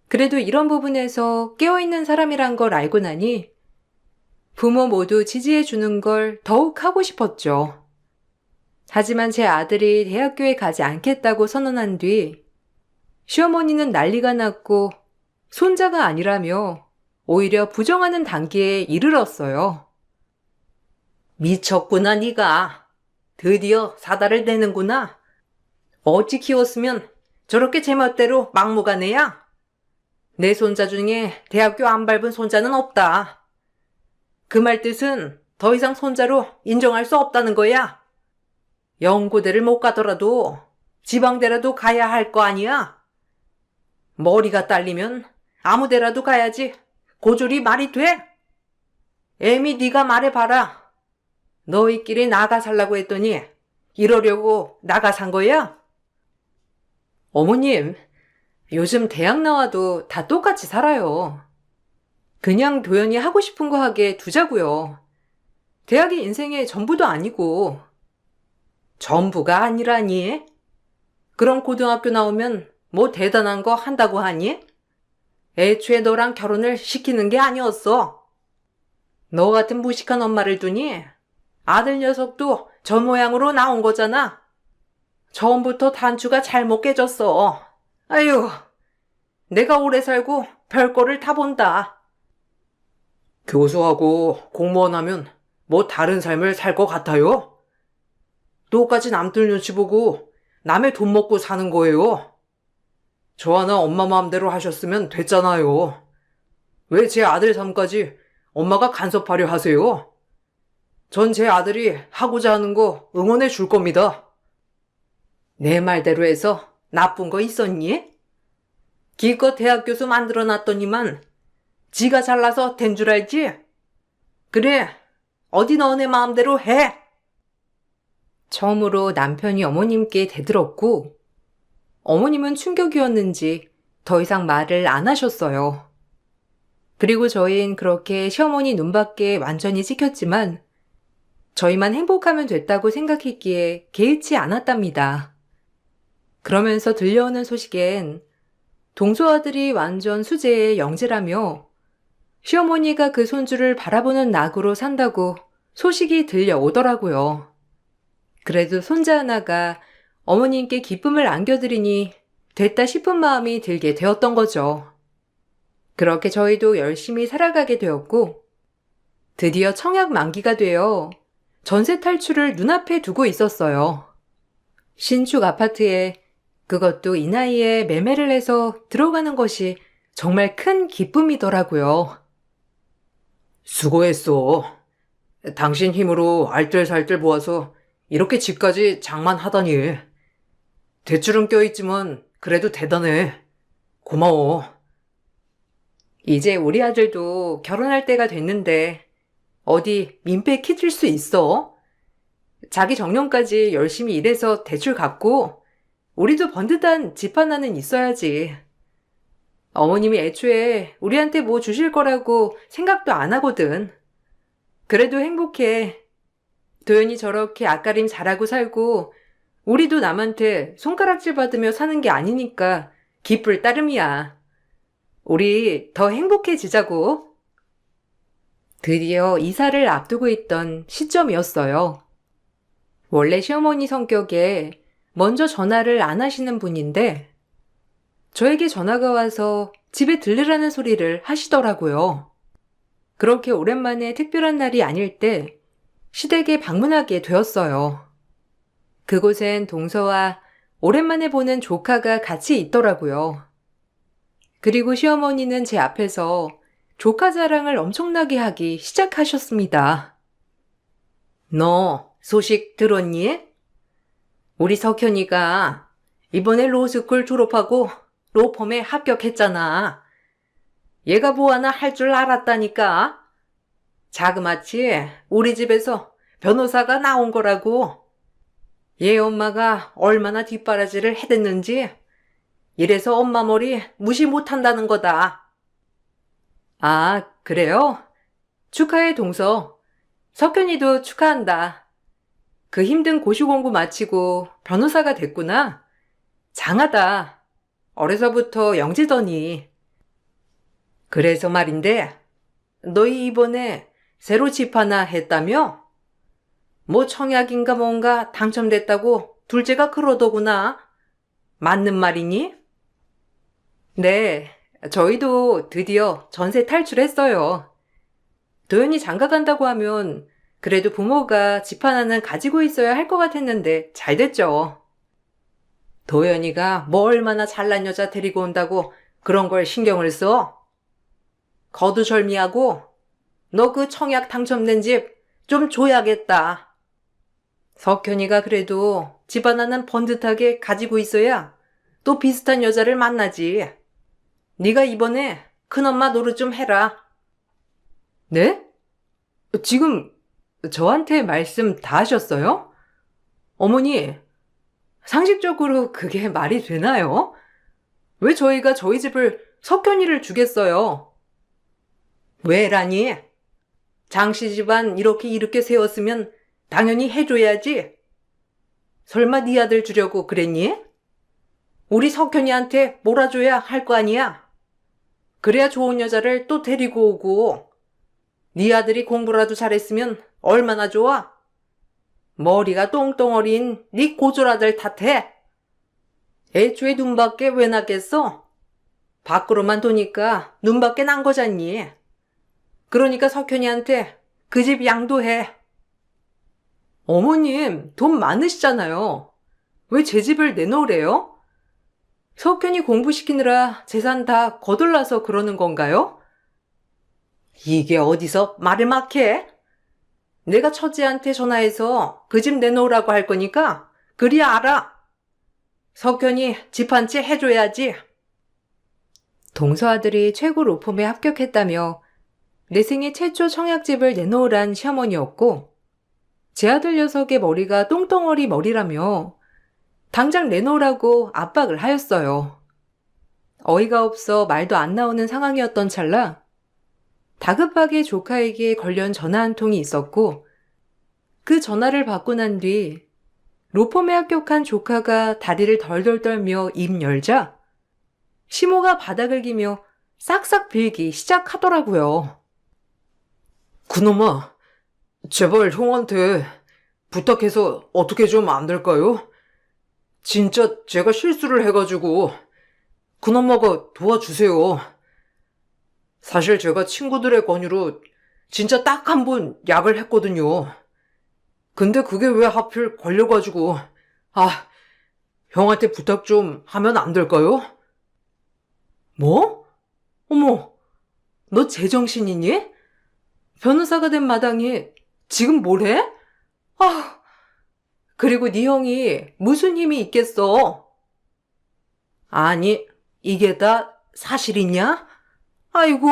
그래도 이런 부분에서 깨어있는 사람이란 걸 알고 나니 부모 모두 지지해주는 걸 더욱 하고 싶었죠. 하지만 제 아들이 대학교에 가지 않겠다고 선언한 뒤 시어머니는 난리가 났고 손자가 아니라며 오히려 부정하는 단계에 이르렀어요. 미쳤구나 네가. 드디어 사다를 내는구나. 어찌 키웠으면 저렇게 제멋대로 막무가내야? 내 손자 중에 대학교 안 밟은 손자는 없다. 그 말 뜻은 더 이상 손자로 인정할 수 없다는 거야. 연고대를 못 가더라도 지방대라도 가야 할 거 아니야? 머리가 딸리면 아무 데라도 가야지. 고졸이 말이 돼? 애미 네가 말해봐라. 너희끼리 나가 살라고 했더니 이러려고 나가 산 거야? 어머님, 요즘 대학 나와도 다 똑같이 살아요. 그냥 도연이 하고 싶은 거 하게 두자고요. 대학이 인생의 전부도 아니고. 전부가 아니라니? 그럼 고등학교 나오면 뭐 대단한 거 한다고 하니? 애초에 너랑 결혼을 시키는 게 아니었어. 너 같은 무식한 엄마를 두니 아들 녀석도 저 모양으로 나온 거잖아. 처음부터 단추가 잘못 깨졌어. 아유, 내가 오래 살고 별거를 다 본다. 교수하고 공무원 하면 뭐 다른 삶을 살 것 같아요? 똑같이 남들 눈치 보고 남의 돈 먹고 사는 거예요. 저 하나 엄마 마음대로 하셨으면 됐잖아요. 왜 제 아들 삶까지 엄마가 간섭하려 하세요? 전 제 아들이 하고자 하는 거 응원해 줄 겁니다. 내 말대로 해서 나쁜 거 있었니? 기껏 대학 교수 만들어 놨더니만 지가 잘나서 된 줄 알지? 그래, 어디 너네 마음대로 해. 처음으로 남편이 어머님께 대들었고 어머님은 충격이었는지 더 이상 말을 안 하셨어요. 그리고 저희는 그렇게 시어머니 눈밖에 완전히 찍혔지만 저희만 행복하면 됐다고 생각했기에 개의치 않았답니다. 그러면서 들려오는 소식엔 동서아들이 완전 수재의 영재라며 시어머니가 그 손주를 바라보는 낙으로 산다고 소식이 들려오더라고요. 그래도 손자 하나가 어머님께 기쁨을 안겨드리니 됐다 싶은 마음이 들게 되었던 거죠. 그렇게 저희도 열심히 살아가게 되었고 드디어 청약 만기가 되어 전세 탈출을 눈앞에 두고 있었어요. 신축 아파트에 그것도 이 나이에 매매를 해서 들어가는 것이 정말 큰 기쁨이더라고요. 수고했어. 당신 힘으로 알뜰살뜰 모아서 이렇게 집까지 장만하다니. 대출은 껴있지만 그래도 대단해. 고마워. 이제 우리 아들도 결혼할 때가 됐는데 어디 민폐 키질 수 있어? 자기 정년까지 열심히 일해서 대출 갚고 우리도 번듯한 집 하나는 있어야지. 어머님이 애초에 우리한테 뭐 주실 거라고 생각도 안 하거든. 그래도 행복해. 도연이 저렇게 앞가림 잘하고 살고 우리도 남한테 손가락질 받으며 사는 게 아니니까 기쁠 따름이야. 우리 더 행복해지자고. 드디어 이사를 앞두고 있던 시점이었어요. 원래 시어머니 성격에 먼저 전화를 안 하시는 분인데 저에게 전화가 와서 집에 들르라는 소리를 하시더라고요. 그렇게 오랜만에 특별한 날이 아닐 때 시댁에 방문하게 되었어요. 그곳엔 동서와 오랜만에 보는 조카가 같이 있더라고요. 그리고 시어머니는 제 앞에서 조카 자랑을 엄청나게 하기 시작하셨습니다. 너 소식 들었니? 우리 석현이가 이번에 로스쿨 졸업하고 로펌에 합격했잖아. 얘가 뭐 하나 할 줄 알았다니까. 자그마치 우리 집에서 변호사가 나온 거라고. 얘 엄마가 얼마나 뒷바라지를 해댔는지 이래서 엄마 머리 무시 못한다는 거다. 아, 그래요? 축하해, 동서. 석현이도 축하한다. 그 힘든 고시공부 마치고 변호사가 됐구나. 장하다. 어려서부터 영재더니. 그래서 말인데, 너희 이번에 새로 집 하나 했다며? 뭐 청약인가 뭔가 당첨됐다고 둘째가 그러더구나. 맞는 말이니? 네, 저희도 드디어 전세 탈출했어요. 도연이 장가 간다고 하면 그래도 부모가 집 하나는 가지고 있어야 할 것 같았는데 잘 됐죠. 도연이가 뭐 얼마나 잘난 여자 데리고 온다고 그런 걸 신경을 써? 거두절미하고 너 그 청약 당첨된 집 좀 줘야겠다. 석현이가 그래도 집 하나는 번듯하게 가지고 있어야 또 비슷한 여자를 만나지. 네가 이번에 큰엄마 노릇 좀 해라. 네? 지금 저한테 말씀 다 하셨어요? 어머니, 상식적으로 그게 말이 되나요? 왜 저희가 저희 집을 석현이를 주겠어요? 왜라니? 장씨 집안 이렇게 세웠으면 당연히 해줘야지. 설마 네 아들 주려고 그랬니? 우리 석현이한테 몰아줘야 할 거 아니야? 그래야 좋은 여자를 또 데리고 오고. 네 아들이 공부라도 잘했으면 얼마나 좋아? 머리가 똥똥 어린 네 고졸아들 탓해. 애초에 눈밖에 왜 났겠어? 밖으로만 도니까 눈밖에 난 거잖니. 그러니까 석현이한테 그 집 양도해. 어머님, 돈 많으시잖아요. 왜 제 집을 내놓으래요? 석현이 공부시키느라 재산 다 거들나서 그러는 건가요? 이게 어디서 말을 막 해? 내가 처제한테 전화해서 그 집 내놓으라고 할 거니까 그리 알아. 석현이 집 한 채 해줘야지. 동서 아들이 최고 로펌에 합격했다며 내 생애 최초 청약집을 내놓으란 시어머니였고 제 아들 녀석의 머리가 똥덩어리 머리라며 당장 내놓으라고 압박을 하였어요. 어이가 없어 말도 안 나오는 상황이었던 찰나 다급하게 조카에게 걸려온 전화 한 통이 있었고 그 전화를 받고 난 뒤 로펌에 합격한 조카가 다리를 덜덜 떨며 입 열자 시모가 바닥을 기며 싹싹 빌기 시작하더라고요. 그놈아, 제발 형한테 부탁해서 어떻게 좀 안 될까요? 진짜 제가 실수를 해가지고 그놈아가 도와주세요. 사실 제가 친구들의 권유로 진짜 딱 한 번 약을 했거든요. 근데 그게 왜 하필 걸려가지고 형한테 부탁 좀 하면 안 될까요? 뭐? 어머, 너 제정신이니? 변호사가 된 마당에 지금 뭘 해? 그리고 네 형이 무슨 힘이 있겠어? 아니, 이게 다 사실이냐? 아이고,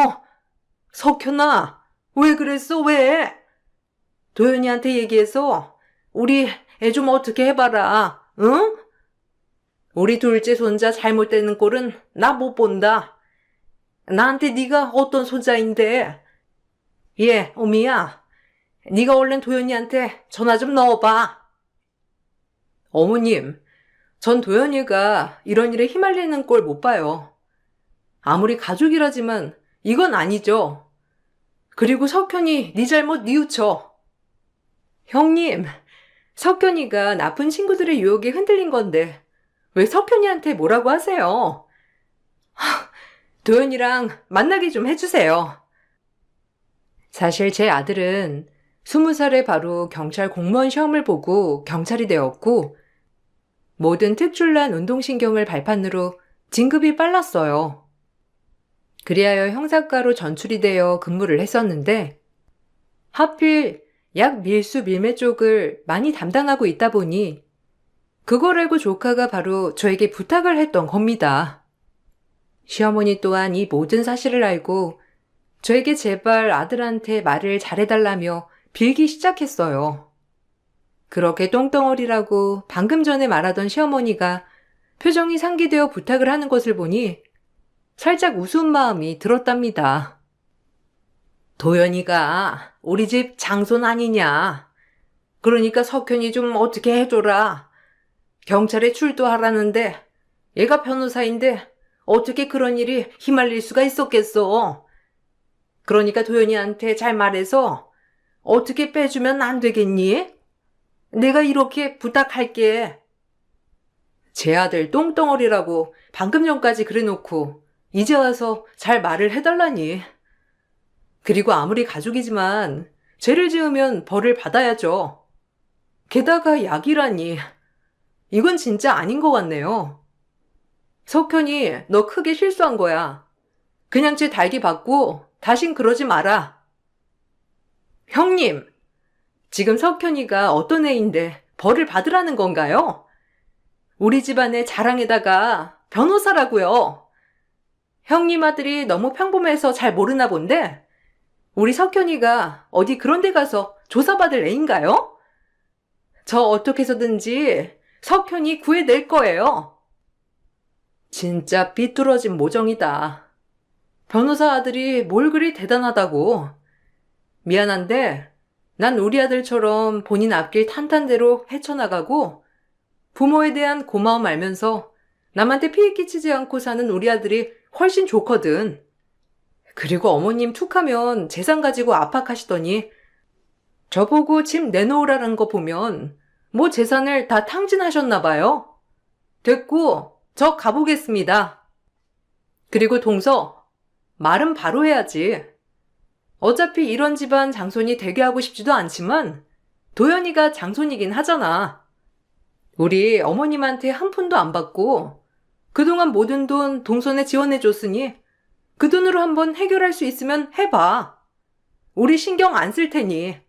석현아, 왜 그랬어, 왜? 도연이한테 얘기해서 우리 애 좀 어떻게 해봐라, 응? 우리 둘째 손자 잘못되는 꼴은 나 못 본다. 나한테 네가 어떤 손자인데? 예, 어미야. 네가 얼른 도연이한테 전화 좀 넣어봐. 어머님, 전 도연이가 이런 일에 휘말리는 꼴 못 봐요. 아무리 가족이라지만 이건 아니죠. 그리고 석현이 네 잘못 뉘우쳐. 형님, 석현이가 나쁜 친구들의 유혹에 흔들린 건데 왜 석현이한테 뭐라고 하세요? 도연이랑 만나게 좀 해주세요. 사실 제 아들은 20살에 바로 경찰 공무원 시험을 보고 경찰이 되었고 모든 특출난 운동신경을 발판으로 진급이 빨랐어요. 그리하여 형사과로 전출이 되어 근무를 했었는데 하필 약 밀수 밀매 쪽을 많이 담당하고 있다 보니 그걸 알고 조카가 바로 저에게 부탁을 했던 겁니다. 시어머니 또한 이 모든 사실을 알고 저에게 제발 아들한테 말을 잘해달라며 빌기 시작했어요. 그렇게 똥덩어리라고 방금 전에 말하던 시어머니가 표정이 상기되어 부탁을 하는 것을 보니 살짝 우스운 마음이 들었답니다. 도연이가 우리 집 장손 아니냐. 그러니까 석현이 좀 어떻게 해줘라. 경찰에 출두하라는데 얘가 변호사인데 어떻게 그런 일이 휘말릴 수가 있었겠어. 그러니까 도연이한테 잘 말해서 어떻게 빼주면 안 되겠니? 내가 이렇게 부탁할게. 제 아들 똥덩어리라고 방금 전까지 그래놓고 이제 와서 잘 말을 해달라니. 그리고 아무리 가족이지만 죄를 지으면 벌을 받아야죠. 게다가 약이라니. 이건 진짜 아닌 것 같네요. 석현이 너 크게 실수한 거야. 그냥 쟤 달기 받고 다신 그러지 마라. 형님, 지금 석현이가 어떤 애인데 벌을 받으라는 건가요? 우리 집안의 자랑에다가 변호사라고요. 형님 아들이 너무 평범해서 잘 모르나 본데 우리 석현이가 어디 그런 데 가서 조사받을 애인가요? 저 어떻게 해서든지 석현이 구해낼 거예요. 진짜 삐뚤어진 모정이다. 변호사 아들이 뭘 그리 대단하다고. 미안한데 난 우리 아들처럼 본인 앞길 탄탄대로 헤쳐나가고 부모에 대한 고마움 알면서 남한테 피해 끼치지 않고 사는 우리 아들이 훨씬 좋거든. 그리고 어머님 툭하면 재산 가지고 압박하시더니 저보고 집 내놓으라는 거 보면 뭐 재산을 다 탕진하셨나 봐요. 됐고 저 가보겠습니다. 그리고 동서, 말은 바로 해야지. 어차피 이런 집안 장손이 되게 하고 싶지도 않지만 도연이가 장손이긴 하잖아. 우리 어머님한테 한 푼도 안 받고 그동안 모든 돈 동선에 지원해줬으니 그 돈으로 한번 해결할 수 있으면 해봐. 우리 신경 안 쓸 테니.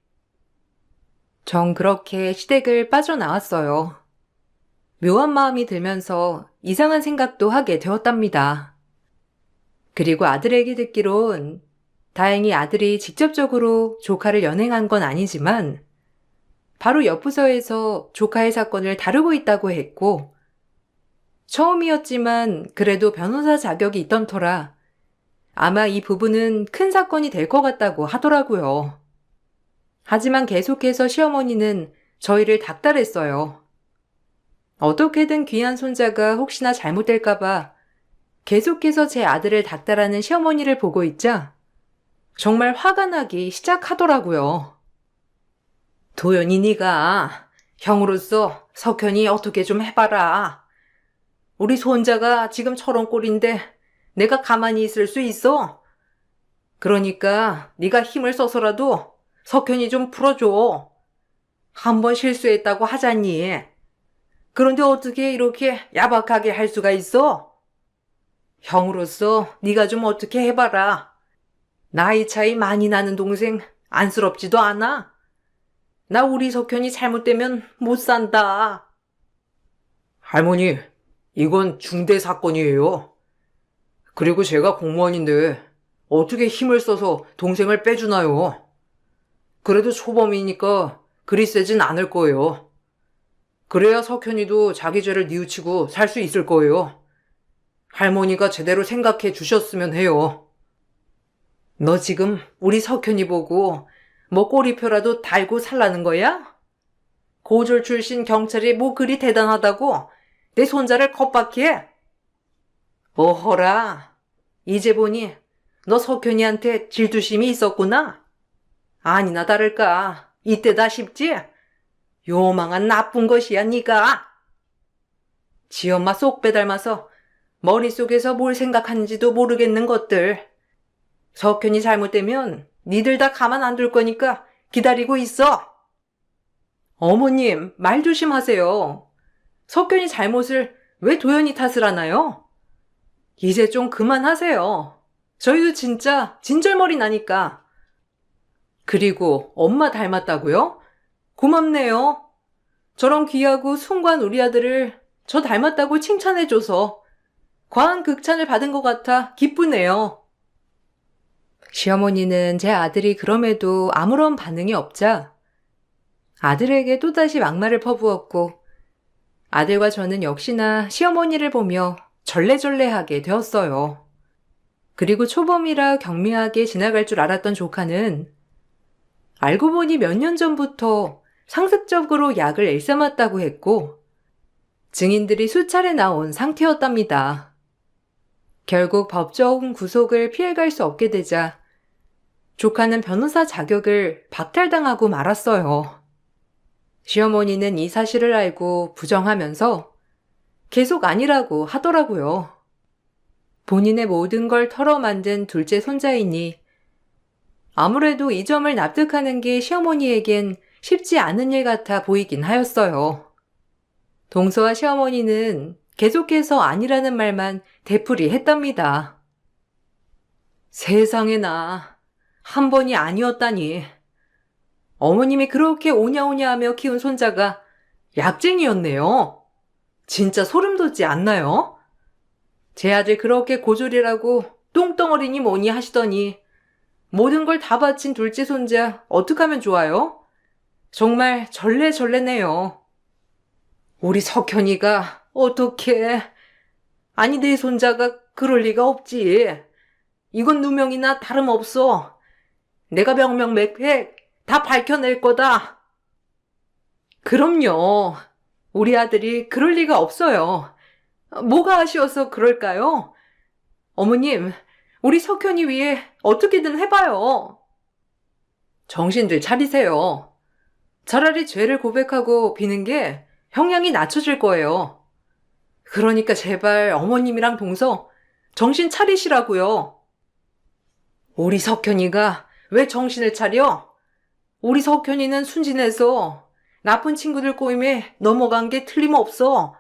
전 그렇게 시댁을 빠져나왔어요. 묘한 마음이 들면서 이상한 생각도 하게 되었답니다. 그리고 아들에게 듣기론 다행히 아들이 직접적으로 조카를 연행한 건 아니지만 바로 옆 부서에서 조카의 사건을 다루고 있다고 했고 처음이었지만 그래도 변호사 자격이 있던 터라 아마 이 부분은 큰 사건이 될 것 같다고 하더라고요. 하지만 계속해서 시어머니는 저희를 닥달했어요. 어떻게든 귀한 손자가 혹시나 잘못될까봐 계속해서 제 아들을 닥달하는 시어머니를 보고 있자 정말 화가 나기 시작하더라고요. 도연이 네가 형으로서 석현이 어떻게 좀 해봐라. 우리 손자가 지금 저런 꼴인데 내가 가만히 있을 수 있어? 그러니까 네가 힘을 써서라도 석현이 좀 풀어줘. 한 번 실수했다고 하자니. 그런데 어떻게 이렇게 야박하게 할 수가 있어? 형으로서 네가 좀 어떻게 해봐라. 나이 차이 많이 나는 동생 안쓰럽지도 않아? 나 우리 석현이 잘못되면 못 산다. 할머니, 이건 중대 사건이에요. 그리고 제가 공무원인데 어떻게 힘을 써서 동생을 빼주나요? 그래도 초범이니까 그리 세진 않을 거예요. 그래야 석현이도 자기 죄를 뉘우치고 살 수 있을 거예요. 할머니가 제대로 생각해 주셨으면 해요. 너 지금 우리 석현이 보고 뭐 꼬리표라도 달고 살라는 거야? 고졸 출신 경찰이 뭐 그리 대단하다고 내 손자를 겁박해? 어허라, 이제 보니 너 석현이한테 질투심이 있었구나? 아니나 다를까 이때다 싶지? 요망한 나쁜 것이야 네가. 지 엄마 쏙 빼닮아서 머릿속에서 뭘 생각하는지도 모르겠는 것들. 석현이 잘못되면 니들 다 가만 안 둘 거니까 기다리고 있어. 어머님, 말 조심하세요. 석현이 잘못을 왜 도연이 탓을 하나요? 이제 좀 그만하세요. 저희도 진짜 진절머리 나니까. 그리고 엄마 닮았다고요? 고맙네요. 저런 귀하고 숭고한 우리 아들을 저 닮았다고 칭찬해줘서 과한 극찬을 받은 것 같아 기쁘네요. 시어머니는 제 아들이 그럼에도 아무런 반응이 없자 아들에게 또다시 막말을 퍼부었고 아들과 저는 역시나 시어머니를 보며 절레절레하게 되었어요. 그리고 초범이라 경미하게 지나갈 줄 알았던 조카는 알고 보니 몇 년 전부터 상습적으로 약을 일삼았다고 했고 증인들이 수차례 나온 상태였답니다. 결국 법정 구속을 피해갈 수 없게 되자 조카는 변호사 자격을 박탈당하고 말았어요. 시어머니는 이 사실을 알고 부정하면서 계속 아니라고 하더라고요. 본인의 모든 걸 털어 만든 둘째 손자이니 아무래도 이 점을 납득하는 게 시어머니에겐 쉽지 않은 일 같아 보이긴 하였어요. 동서와 시어머니는 계속해서 아니라는 말만 되풀이했답니다. 세상에나 한 번이 아니었다니. 어머님이 그렇게 오냐오냐 하며 키운 손자가 약쟁이였네요. 진짜 소름 돋지 않나요? 제 아들 그렇게 고졸이라고 똥덩어리니 뭐니 하시더니 모든 걸 다 바친 둘째 손자 어떡하면 좋아요? 정말 절레절레네요. 우리 석현이가 어떡해. 아니 내 손자가 그럴 리가 없지. 이건 누명이나 다름없어. 내가 명명백백 다 밝혀낼 거다. 그럼요. 우리 아들이 그럴 리가 없어요. 뭐가 아쉬워서 그럴까요? 어머님, 우리 석현이 위해 어떻게든 해봐요. 정신들 차리세요. 차라리 죄를 고백하고 비는 게 형량이 낮춰질 거예요. 그러니까 제발 어머님이랑 동서 정신 차리시라고요. 우리 석현이가 왜 정신을 차려? 우리 석현이는 순진해서 나쁜 친구들 꼬임에 넘어간 게 틀림없어.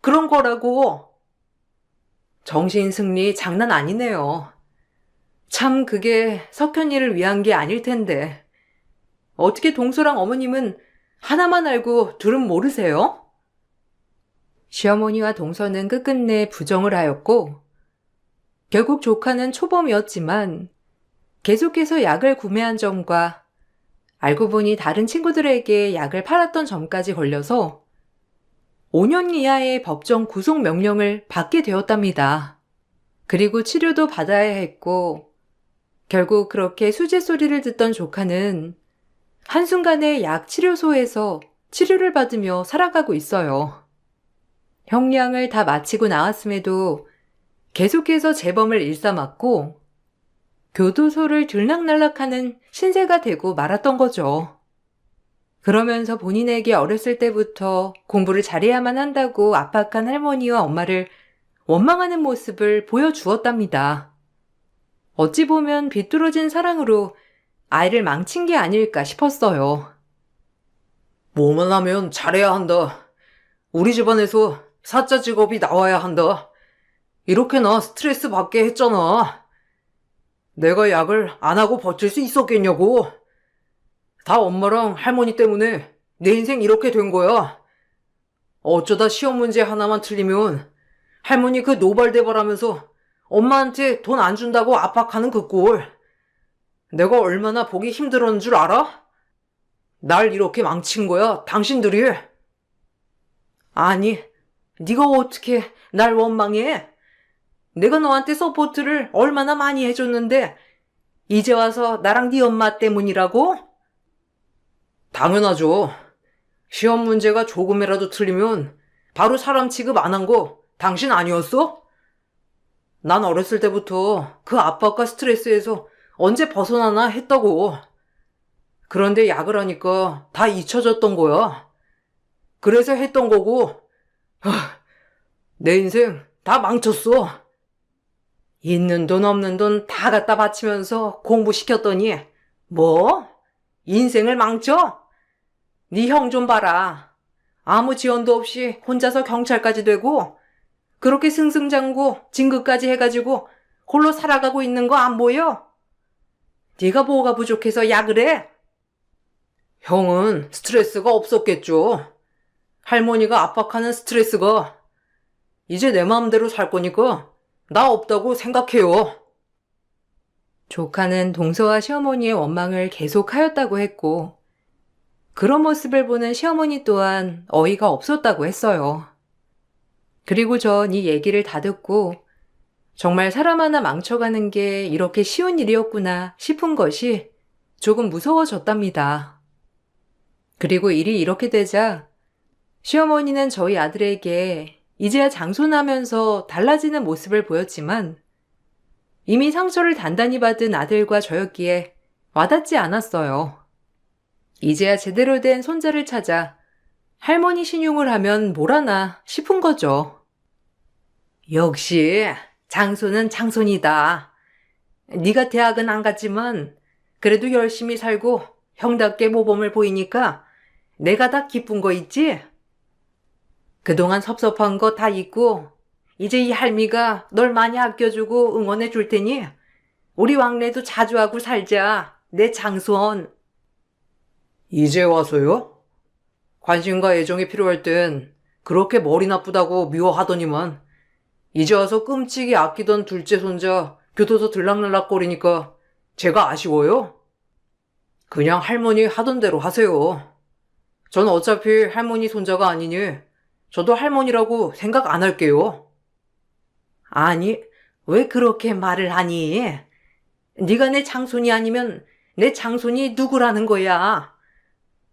그런 거라고. 정신승리 장난 아니네요. 참 그게 석현이를 위한 게 아닐 텐데. 어떻게 동서랑 어머님은 하나만 알고 둘은 모르세요? 시어머니와 동서는 끝끝내 부정을 하였고 결국 조카는 초범이었지만 계속해서 약을 구매한 점과 알고 보니 다른 친구들에게 약을 팔았던 점까지 걸려서 5년 이하의 법정 구속 명령을 받게 되었답니다. 그리고 치료도 받아야 했고 결국 그렇게 수재 소리를 듣던 조카는 한순간에 약 치료소에서 치료를 받으며 살아가고 있어요. 형량을 다 마치고 나왔음에도 계속해서 재범을 일삼았고 교도소를 들락날락하는 신세가 되고 말았던 거죠. 그러면서 본인에게 어렸을 때부터 공부를 잘해야만 한다고 압박한 할머니와 엄마를 원망하는 모습을 보여주었답니다. 어찌 보면 비뚤어진 사랑으로 아이를 망친 게 아닐까 싶었어요. 뭐만 하면 잘해야 한다. 우리 집안에서 사자 직업이 나와야 한다. 이렇게나 스트레스 받게 했잖아. 내가 약을 안 하고 버틸 수 있었겠냐고. 다 엄마랑 할머니 때문에 내 인생 이렇게 된 거야. 어쩌다 시험 문제 하나만 틀리면 할머니 그 노발대발하면서 엄마한테 돈 안 준다고 압박하는 그 꼴. 내가 얼마나 보기 힘들었는 줄 알아? 날 이렇게 망친 거야, 당신들이. 아니, 네가 어떻게 날 원망해? 내가 너한테 서포트를 얼마나 많이 해줬는데 이제 와서 나랑 네 엄마 때문이라고? 당연하죠. 시험 문제가 조금이라도 틀리면 바로 사람 취급 안 한 거 당신 아니었어? 난 어렸을 때부터 그 압박과 스트레스에서 언제 벗어나나 했다고. 그런데 약을 하니까 다 잊혀졌던 거야. 그래서 했던 거고, 내 인생 다 망쳤어. 있는 돈 없는 돈 다 갖다 바치면서 공부시켰더니 뭐? 인생을 망쳐? 네 형 좀 봐라. 아무 지원도 없이 혼자서 경찰까지 되고 그렇게 승승장구 진급까지 해가지고 홀로 살아가고 있는 거 안 보여? 네가 뭐가 부족해서 약을 해? 형은 스트레스가 없었겠죠. 할머니가 압박하는 스트레스가. 이제 내 마음대로 살 거니까 나 없다고 생각해요. 조카는 동서와 시어머니의 원망을 계속하였다고 했고, 그런 모습을 보는 시어머니 또한 어이가 없었다고 했어요. 그리고 전 이 얘기를 다 듣고 정말 사람 하나 망쳐가는 게 이렇게 쉬운 일이었구나 싶은 것이 조금 무서워졌답니다. 그리고 일이 이렇게 되자 시어머니는 저희 아들에게 이제야 장손하면서 달라지는 모습을 보였지만 이미 상처를 단단히 받은 아들과 저였기에 와닿지 않았어요. 이제야 제대로 된 손자를 찾아 할머니 신용을 하면 뭐라나 싶은 거죠. 역시 장손은 장손이다. 네가 대학은 안 갔지만 그래도 열심히 살고 형답게 모범을 보이니까 내가 다 기쁜 거 있지? 그동안 섭섭한 거 다 잊고 이제 이 할미가 널 많이 아껴주고 응원해 줄 테니 우리 왕래도 자주 하고 살자. 내 장손. 이제 와서요? 관심과 애정이 필요할 땐 그렇게 머리 나쁘다고 미워하더니만 이제 와서 끔찍이 아끼던 둘째 손자 교도소 들락날락거리니까 제가 아쉬워요? 그냥 할머니 하던 대로 하세요. 전 어차피 할머니 손자가 아니니 저도 할머니라고 생각 안 할게요. 아니, 왜 그렇게 말을 하니? 네가 내 장손이 아니면 내 장손이 누구라는 거야?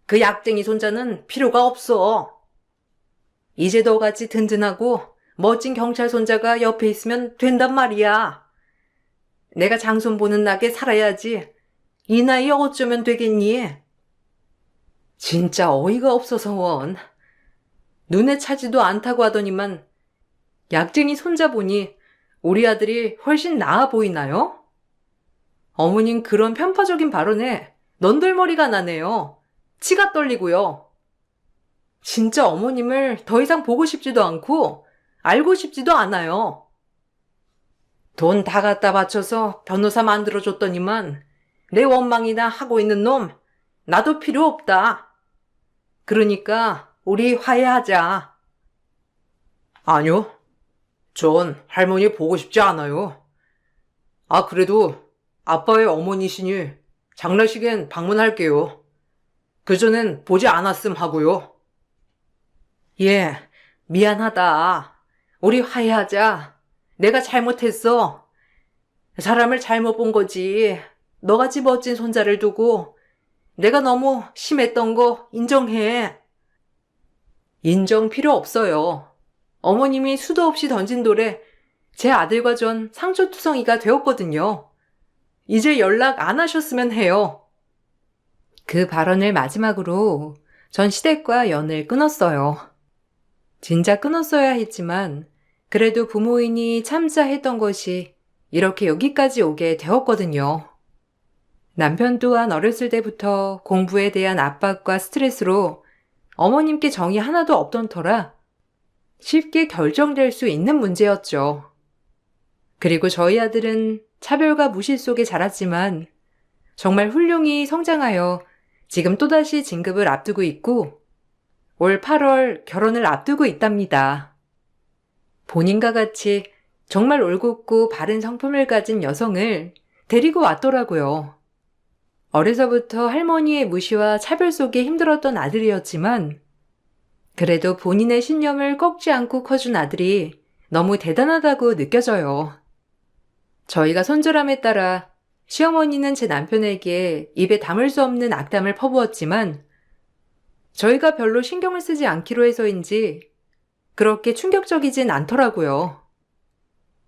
그 약쟁이 손자는 필요가 없어. 이제 너같이 든든하고 멋진 경찰 손자가 옆에 있으면 된단 말이야. 내가 장손 보는 낙에 살아야지. 이 나이에 어쩌면 되겠니? 진짜 어이가 없어서 원. 눈에 차지도 않다고 하더니만 약쟁이 손자 보니 우리 아들이 훨씬 나아 보이나요? 어머님 그런 편파적인 발언에 넌덜머리가 나네요. 치가 떨리고요. 진짜 어머님을 더 이상 보고 싶지도 않고 알고 싶지도 않아요. 돈 다 갖다 바쳐서 변호사 만들어줬더니만 내 원망이나 하고 있는 놈 나도 필요 없다. 그러니까 우리 화해하자. 아니요. 전 할머니 보고 싶지 않아요. 아, 그래도 아빠의 어머니시니 장례식엔 방문할게요. 그전엔 보지 않았음 하고요. 예, 미안하다. 우리 화해하자. 내가 잘못했어. 사람을 잘못 본 거지. 너같이 멋진 손자를 두고 내가 너무 심했던 거 인정해. 인정 필요 없어요. 어머님이 수도 없이 던진 돌에 제 아들과 전 상처투성이가 되었거든요. 이제 연락 안 하셨으면 해요. 그 발언을 마지막으로 전 시댁과 연을 끊었어요. 진작 끊었어야 했지만 그래도 부모이니 참자 했던 것이 이렇게 여기까지 오게 되었거든요. 남편 또한 어렸을 때부터 공부에 대한 압박과 스트레스로 어머님께 정이 하나도 없던 터라 쉽게 결정될 수 있는 문제였죠. 그리고 저희 아들은 차별과 무시 속에 자랐지만 정말 훌륭히 성장하여 지금 또다시 진급을 앞두고 있고 올 8월 결혼을 앞두고 있답니다. 본인과 같이 정말 올곧고 바른 성품을 가진 여성을 데리고 왔더라고요. 어려서부터 할머니의 무시와 차별 속에 힘들었던 아들이었지만 그래도 본인의 신념을 꺾지 않고 커준 아들이 너무 대단하다고 느껴져요. 저희가 손절함에 따라 시어머니는 제 남편에게 입에 담을 수 없는 악담을 퍼부었지만 저희가 별로 신경을 쓰지 않기로 해서인지 그렇게 충격적이진 않더라고요.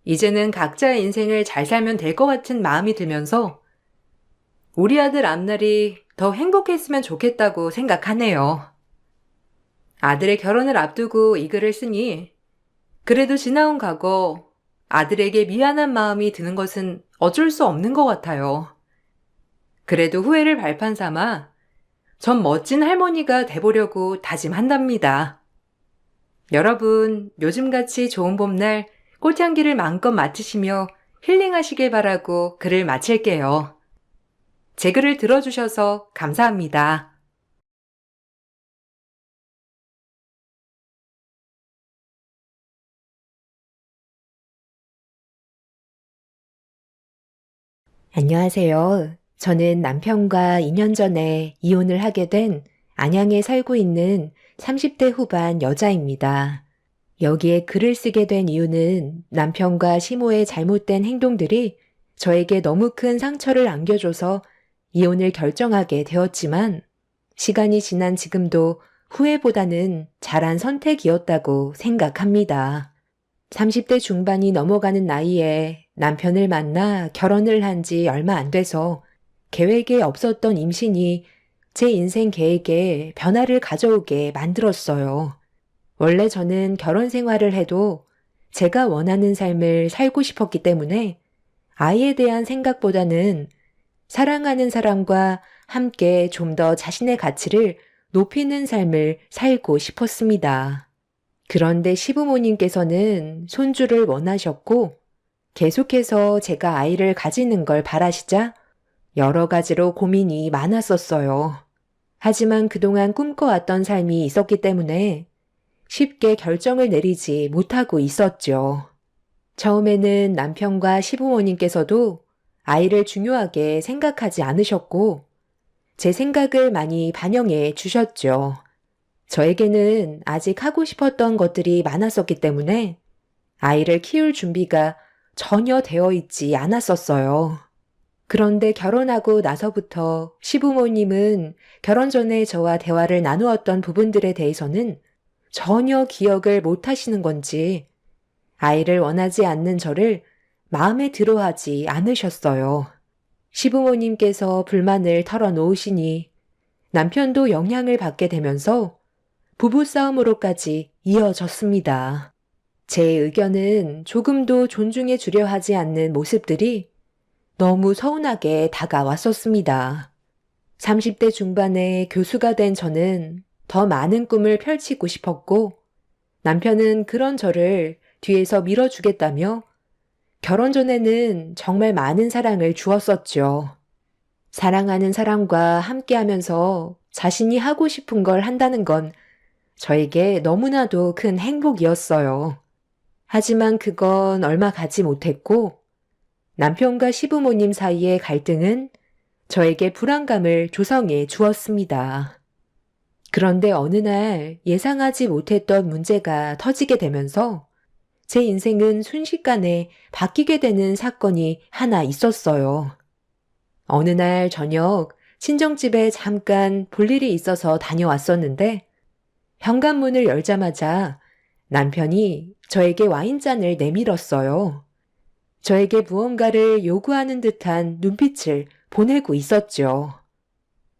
이제는 각자의 인생을 잘 살면 될 것 같은 마음이 들면서 우리 아들 앞날이 더 행복했으면 좋겠다고 생각하네요. 아들의 결혼을 앞두고 이 글을 쓰니 그래도 지나온 과거 아들에게 미안한 마음이 드는 것은 어쩔 수 없는 것 같아요. 그래도 후회를 발판 삼아 전 멋진 할머니가 돼보려고 다짐한답니다. 여러분, 요즘같이 좋은 봄날 꽃향기를 마음껏 맡으시며 힐링하시길 바라고 글을 마칠게요. 제 글을 들어주셔서 감사합니다. 안녕하세요. 저는 남편과 2년 전에 이혼을 하게 된 안양에 살고 있는 30대 후반 여자입니다. 여기에 글을 쓰게 된 이유는 남편과 시모의 잘못된 행동들이 저에게 너무 큰 상처를 안겨줘서 이혼을 결정하게 되었지만 시간이 지난 지금도 후회보다는 잘한 선택이었다고 생각합니다. 30대 중반이 넘어가는 나이에 남편을 만나 결혼을 한 지 얼마 안 돼서 계획에 없었던 임신이 제 인생 계획에 변화를 가져오게 만들었어요. 원래 저는 결혼 생활을 해도 제가 원하는 삶을 살고 싶었기 때문에 아이에 대한 생각보다는 사랑하는 사람과 함께 좀 더 자신의 가치를 높이는 삶을 살고 싶었습니다. 그런데 시부모님께서는 손주를 원하셨고 계속해서 제가 아이를 가지는 걸 바라시자 여러 가지로 고민이 많았었어요. 하지만 그동안 꿈꿔왔던 삶이 있었기 때문에 쉽게 결정을 내리지 못하고 있었죠. 처음에는 남편과 시부모님께서도 아이를 중요하게 생각하지 않으셨고 제 생각을 많이 반영해 주셨죠. 저에게는 아직 하고 싶었던 것들이 많았었기 때문에 아이를 키울 준비가 전혀 되어 있지 않았었어요. 그런데 결혼하고 나서부터 시부모님은 결혼 전에 저와 대화를 나누었던 부분들에 대해서는 전혀 기억을 못 하시는 건지 아이를 원하지 않는 저를 마음에 들어 하지 않으셨어요. 시부모님께서 불만을 털어놓으시니 남편도 영향을 받게 되면서 부부싸움으로까지 이어졌습니다. 제 의견은 조금도 존중해 주려 하지 않는 모습들이 너무 서운하게 다가왔었습니다. 30대 중반에 교수가 된 저는 더 많은 꿈을 펼치고 싶었고 남편은 그런 저를 뒤에서 밀어주겠다며 결혼 전에는 정말 많은 사랑을 주었었죠. 사랑하는 사람과 함께하면서 자신이 하고 싶은 걸 한다는 건 저에게 너무나도 큰 행복이었어요. 하지만 그건 얼마 가지 못했고 남편과 시부모님 사이의 갈등은 저에게 불안감을 조성해 주었습니다. 그런데 어느 날 예상하지 못했던 문제가 터지게 되면서 제 인생은 순식간에 바뀌게 되는 사건이 하나 있었어요. 어느 날 저녁 친정집에 잠깐 볼 일이 있어서 다녀왔었는데 현관문을 열자마자 남편이 저에게 와인잔을 내밀었어요. 저에게 무언가를 요구하는 듯한 눈빛을 보내고 있었죠.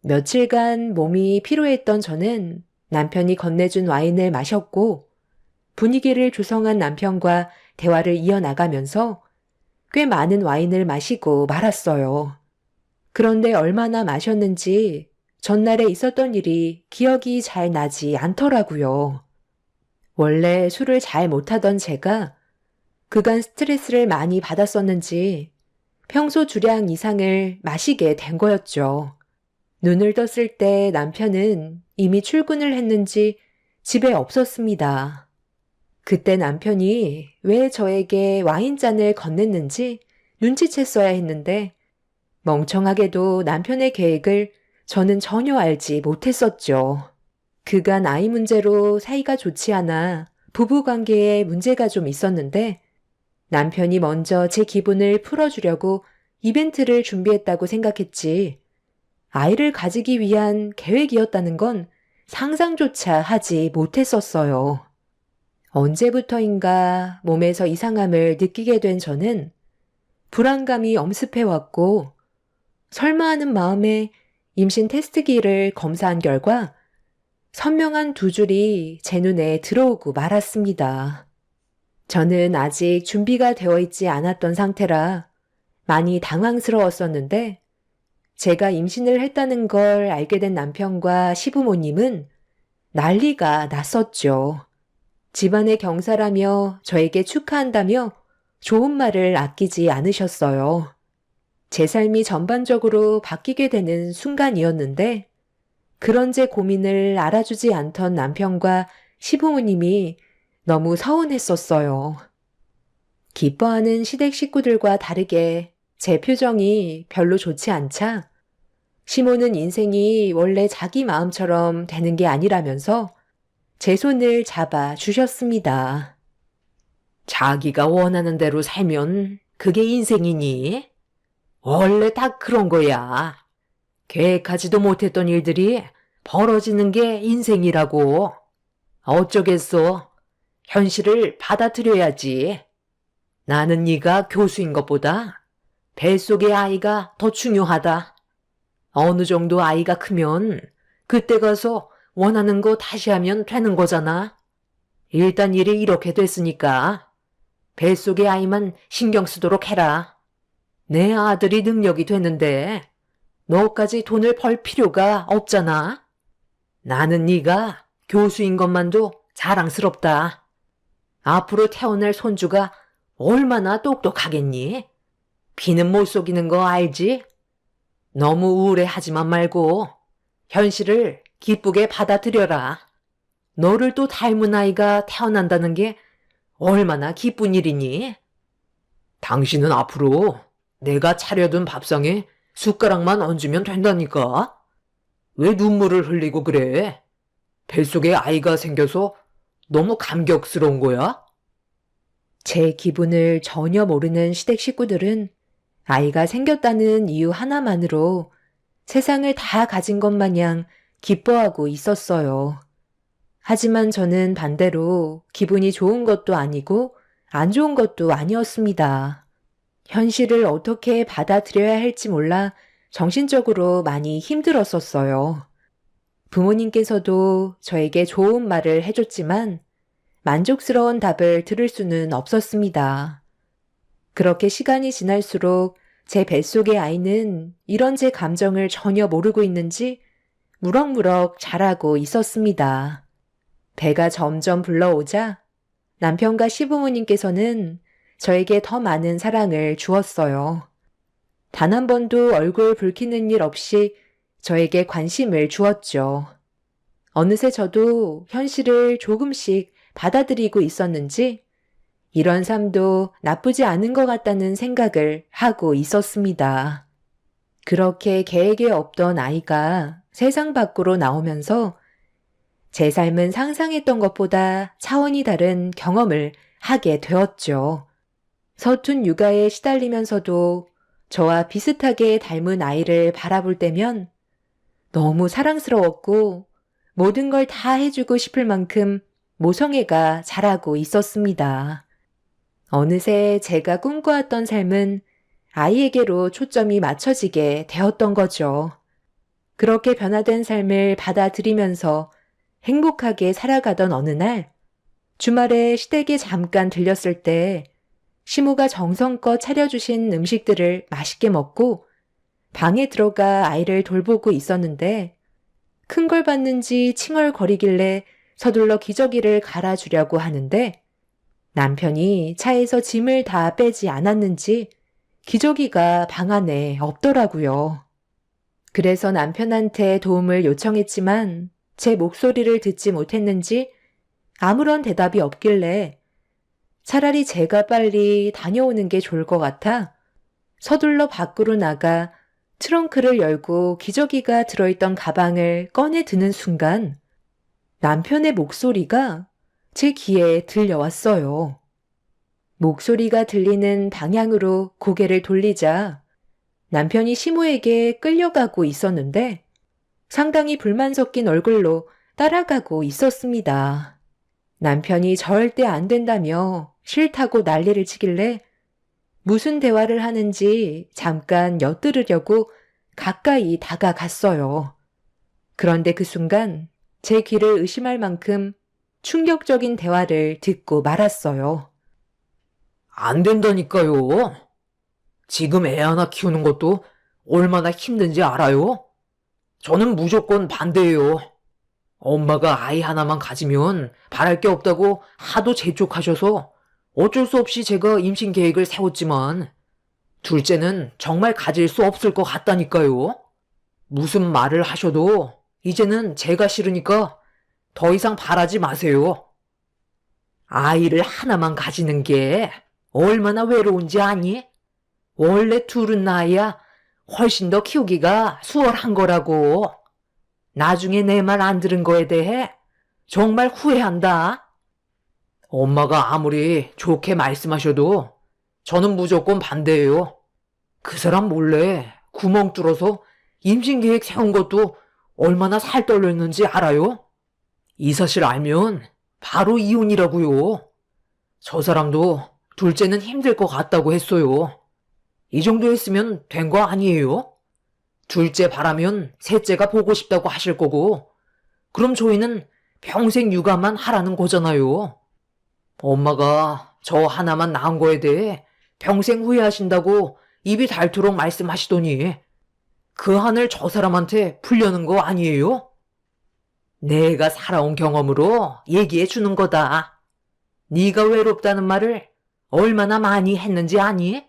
며칠간 몸이 피로했던 저는 남편이 건네준 와인을 마셨고 분위기를 조성한 남편과 대화를 이어나가면서 꽤 많은 와인을 마시고 말았어요. 그런데 얼마나 마셨는지 전날에 있었던 일이 기억이 잘 나지 않더라고요. 원래 술을 잘 못하던 제가 그간 스트레스를 많이 받았었는지 평소 주량 이상을 마시게 된 거였죠. 눈을 떴을 때 남편은 이미 출근을 했는지 집에 없었습니다. 그때 남편이 왜 저에게 와인잔을 건넸는지 눈치챘어야 했는데 멍청하게도 남편의 계획을 저는 전혀 알지 못했었죠. 그간 아이 문제로 사이가 좋지 않아 부부관계에 문제가 좀 있었는데 남편이 먼저 제 기분을 풀어주려고 이벤트를 준비했다고 생각했지. 아이를 가지기 위한 계획이었다는 건 상상조차 하지 못했었어요. 언제부터인가 몸에서 이상함을 느끼게 된 저는 불안감이 엄습해왔고 설마 하는 마음에 임신 테스트기를 검사한 결과 선명한 두 줄이 제 눈에 들어오고 말았습니다. 저는 아직 준비가 되어 있지 않았던 상태라 많이 당황스러웠었는데 제가 임신을 했다는 걸 알게 된 남편과 시부모님은 난리가 났었죠. 집안의 경사라며 저에게 축하한다며 좋은 말을 아끼지 않으셨어요. 제 삶이 전반적으로 바뀌게 되는 순간이었는데 그런 제 고민을 알아주지 않던 남편과 시부모님이 너무 서운했었어요. 기뻐하는 시댁 식구들과 다르게 제 표정이 별로 좋지 않자 시모는 인생이 원래 자기 마음처럼 되는 게 아니라면서 제 손을 잡아 주셨습니다. 자기가 원하는 대로 살면 그게 인생이니? 원래 다 그런 거야. 계획하지도 못했던 일들이 벌어지는 게 인생이라고. 어쩌겠어. 현실을 받아들여야지. 나는 네가 교수인 것보다 뱃속의 아이가 더 중요하다. 어느 정도 아이가 크면 그때 가서 원하는 거 다시 하면 되는 거잖아. 일단 일이 이렇게 됐으니까 뱃속의 아이만 신경 쓰도록 해라. 내 아들이 능력이 되는데 너까지 돈을 벌 필요가 없잖아. 나는 네가 교수인 것만도 자랑스럽다. 앞으로 태어날 손주가 얼마나 똑똑하겠니? 비는 못 속이는 거 알지? 너무 우울해하지만 말고 현실을 기쁘게 받아들여라. 너를 또 닮은 아이가 태어난다는 게 얼마나 기쁜 일이니? 당신은 앞으로 내가 차려둔 밥상에 숟가락만 얹으면 된다니까? 왜 눈물을 흘리고 그래? 뱃속에 아이가 생겨서 너무 감격스러운 거야? 제 기분을 전혀 모르는 시댁 식구들은 아이가 생겼다는 이유 하나만으로 세상을 다 가진 것 마냥 기뻐하고 있었어요. 하지만 저는 반대로 기분이 좋은 것도 아니고 안 좋은 것도 아니었습니다. 현실을 어떻게 받아들여야 할지 몰라 정신적으로 많이 힘들었었어요. 부모님께서도 저에게 좋은 말을 해줬지만 만족스러운 답을 들을 수는 없었습니다. 그렇게 시간이 지날수록 제 뱃속의 아이는 이런 제 감정을 전혀 모르고 있는지 무럭무럭 자라고 있었습니다. 배가 점점 불러오자 남편과 시부모님께서는 저에게 더 많은 사랑을 주었어요. 단 한 번도 얼굴 붉히는 일 없이 저에게 관심을 주었죠. 어느새 저도 현실을 조금씩 받아들이고 있었는지 이런 삶도 나쁘지 않은 것 같다는 생각을 하고 있었습니다. 그렇게 계획에 없던 아이가 세상 밖으로 나오면서 제 삶은 상상했던 것보다 차원이 다른 경험을 하게 되었죠. 서툰 육아에 시달리면서도 저와 비슷하게 닮은 아이를 바라볼 때면 너무 사랑스러웠고 모든 걸 다 해주고 싶을 만큼 모성애가 자라고 있었습니다. 어느새 제가 꿈꿔왔던 삶은 아이에게로 초점이 맞춰지게 되었던 거죠. 그렇게 변화된 삶을 받아들이면서 행복하게 살아가던 어느 날 주말에 시댁에 잠깐 들렸을 때 시모가 정성껏 차려주신 음식들을 맛있게 먹고 방에 들어가 아이를 돌보고 있었는데 큰 걸 봤는지 칭얼거리길래 서둘러 기저귀를 갈아주려고 하는데 남편이 차에서 짐을 다 빼지 않았는지 기저귀가 방 안에 없더라고요. 그래서 남편한테 도움을 요청했지만 제 목소리를 듣지 못했는지 아무런 대답이 없길래 차라리 제가 빨리 다녀오는 게 좋을 것 같아 서둘러 밖으로 나가 트렁크를 열고 기저귀가 들어있던 가방을 꺼내 드는 순간 남편의 목소리가 제 귀에 들려왔어요. 목소리가 들리는 방향으로 고개를 돌리자 남편이 시모에게 끌려가고 있었는데 상당히 불만 섞인 얼굴로 따라가고 있었습니다. 남편이 절대 안 된다며 싫다고 난리를 치길래 무슨 대화를 하는지 잠깐 엿들으려고 가까이 다가갔어요. 그런데 그 순간 제 귀를 의심할 만큼 충격적인 대화를 듣고 말았어요. 안 된다니까요. 지금 애 하나 키우는 것도 얼마나 힘든지 알아요? 저는 무조건 반대예요. 엄마가 아이 하나만 가지면 바랄 게 없다고 하도 재촉하셔서 어쩔 수 없이 제가 임신 계획을 세웠지만 둘째는 정말 가질 수 없을 것 같다니까요. 무슨 말을 하셔도 이제는 제가 싫으니까 더 이상 바라지 마세요. 아이를 하나만 가지는 게 얼마나 외로운지 아니? 원래 둘은 낳아야 훨씬 더 키우기가 수월한 거라고. 나중에 내 말 안 들은 거에 대해 정말 후회한다. 엄마가 아무리 좋게 말씀하셔도 저는 무조건 반대예요. 그 사람 몰래 구멍 뚫어서 임신 계획 세운 것도 얼마나 살 떨렸는지 알아요? 이 사실 알면 바로 이혼이라고요. 저 사람도 둘째는 힘들 것 같다고 했어요. 이 정도 했으면 된 거 아니에요? 둘째 바라면 셋째가 보고 싶다고 하실 거고, 그럼 저희는 평생 육아만 하라는 거잖아요. 엄마가 저 하나만 낳은 거에 대해 평생 후회하신다고 입이 닳도록 말씀하시더니 그 한을 저 사람한테 풀려는 거 아니에요? 내가 살아온 경험으로 얘기해 주는 거다. 네가 외롭다는 말을 얼마나 많이 했는지 아니?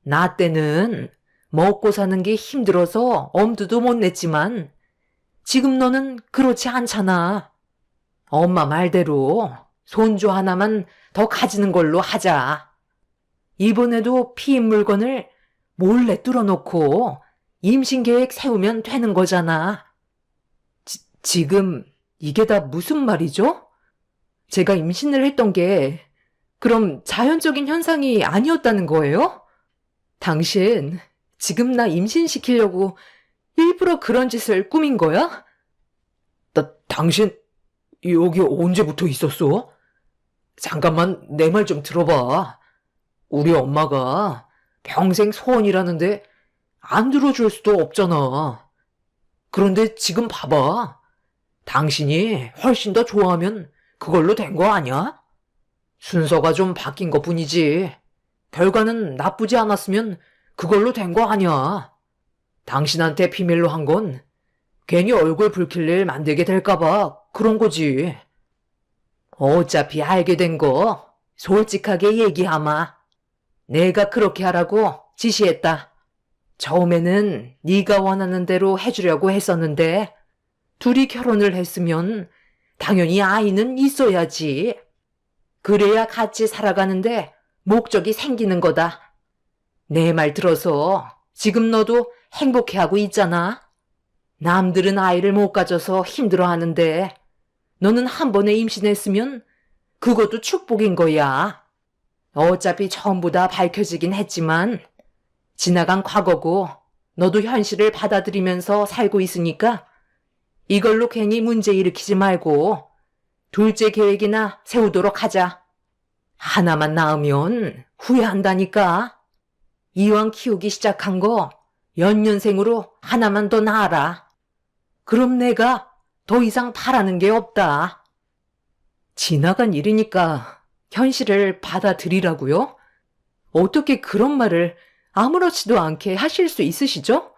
나 때는 먹고 사는 게 힘들어서 엄두도 못 냈지만 지금 너는 그렇지 않잖아. 엄마 말대로 손주 하나만 더 가지는 걸로 하자. 이번에도 피임 물건을 몰래 뚫어놓고 임신 계획 세우면 되는 거잖아. 지금 이게 다 무슨 말이죠? 제가 임신을 했던 게 그럼 자연적인 현상이 아니었다는 거예요? 당신 지금 나 임신시키려고 일부러 그런 짓을 꾸민 거야? 당신 여기 언제부터 있었어? 잠깐만 내 말 좀 들어봐. 우리 엄마가 평생 소원이라는데 안 들어줄 수도 없잖아. 그런데 지금 봐봐. 당신이 훨씬 더 좋아하면 그걸로 된 거 아니야? 순서가 좀 바뀐 것 뿐이지. 결과는 나쁘지 않았으면 그걸로 된 거 아니야. 당신한테 비밀로 한 건 괜히 얼굴 붉힐 일 만들게 될까봐 그런 거지. 어차피 알게 된 거 솔직하게 얘기하마. 내가 그렇게 하라고 지시했다. 처음에는 네가 원하는 대로 해주려고 했었는데 둘이 결혼을 했으면 당연히 아이는 있어야지. 그래야 같이 살아가는데 목적이 생기는 거다. 내 말 들어서 지금 너도 행복해하고 있잖아. 남들은 아이를 못 가져서 힘들어하는데 너는 한 번에 임신했으면 그것도 축복인 거야. 어차피 전부 다 밝혀지긴 했지만 지나간 과거고 너도 현실을 받아들이면서 살고 있으니까 이걸로 괜히 문제 일으키지 말고 둘째 계획이나 세우도록 하자. 하나만 낳으면 후회한다니까. 이왕 키우기 시작한 거 연년생으로 하나만 더 낳아라. 그럼 내가 더 이상 바라는 게 없다. 지나간 일이니까 현실을 받아들이라고요? 어떻게 그런 말을 아무렇지도 않게 하실 수 있으시죠?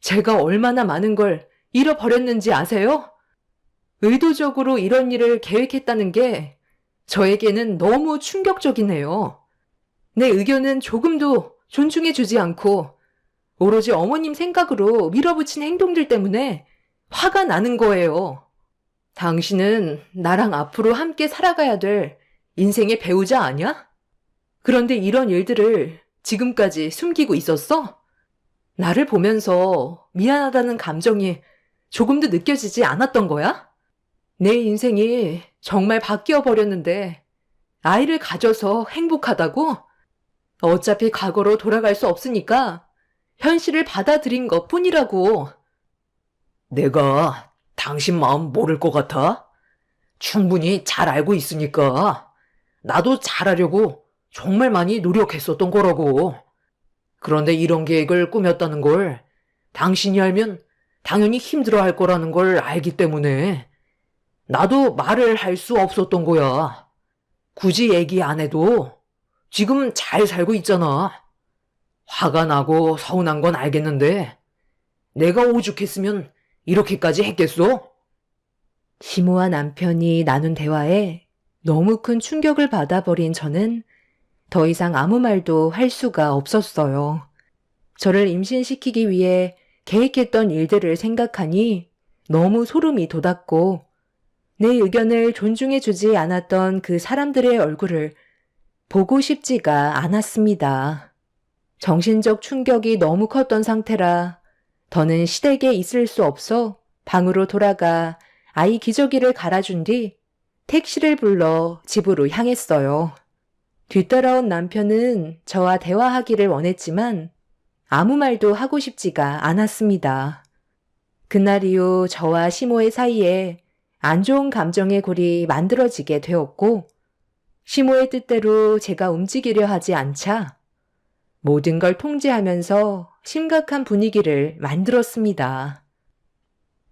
제가 얼마나 많은 걸 잃어버렸는지 아세요? 의도적으로 이런 일을 계획했다는 게 저에게는 너무 충격적이네요. 내 의견은 조금도 존중해주지 않고 오로지 어머님 생각으로 밀어붙인 행동들 때문에 화가 나는 거예요. 당신은 나랑 앞으로 함께 살아가야 될 인생의 배우자 아냐? 그런데 이런 일들을 지금까지 숨기고 있었어? 나를 보면서 미안하다는 감정이 조금도 느껴지지 않았던 거야? 내 인생이 정말 바뀌어 버렸는데 아이를 가져서 행복하다고? 어차피 과거로 돌아갈 수 없으니까 현실을 받아들인 것 뿐이라고. 내가 당신 마음 모를 것 같아? 충분히 잘 알고 있으니까 나도 잘하려고 정말 많이 노력했었던 거라고. 그런데 이런 계획을 꾸몄다는 걸 당신이 알면 당연히 힘들어할 거라는 걸 알기 때문에 나도 말을 할 수 없었던 거야. 굳이 얘기 안 해도 지금 잘 살고 있잖아. 화가 나고 서운한 건 알겠는데 내가 오죽했으면 이렇게까지 했겠어? 시모와 남편이 나눈 대화에 너무 큰 충격을 받아버린 저는 더 이상 아무 말도 할 수가 없었어요. 저를 임신시키기 위해 계획했던 일들을 생각하니 너무 소름이 돋았고 내 의견을 존중해주지 않았던 그 사람들의 얼굴을 보고 싶지가 않았습니다. 정신적 충격이 너무 컸던 상태라 더는 시댁에 있을 수 없어 방으로 돌아가 아이 기저귀를 갈아준 뒤 택시를 불러 집으로 향했어요. 뒤따라온 남편은 저와 대화하기를 원했지만 아무 말도 하고 싶지가 않았습니다. 그날 이후 저와 시모의 사이에 안 좋은 감정의 골이 만들어지게 되었고 시모의 뜻대로 제가 움직이려 하지 않자 모든 걸 통제하면서 심각한 분위기를 만들었습니다.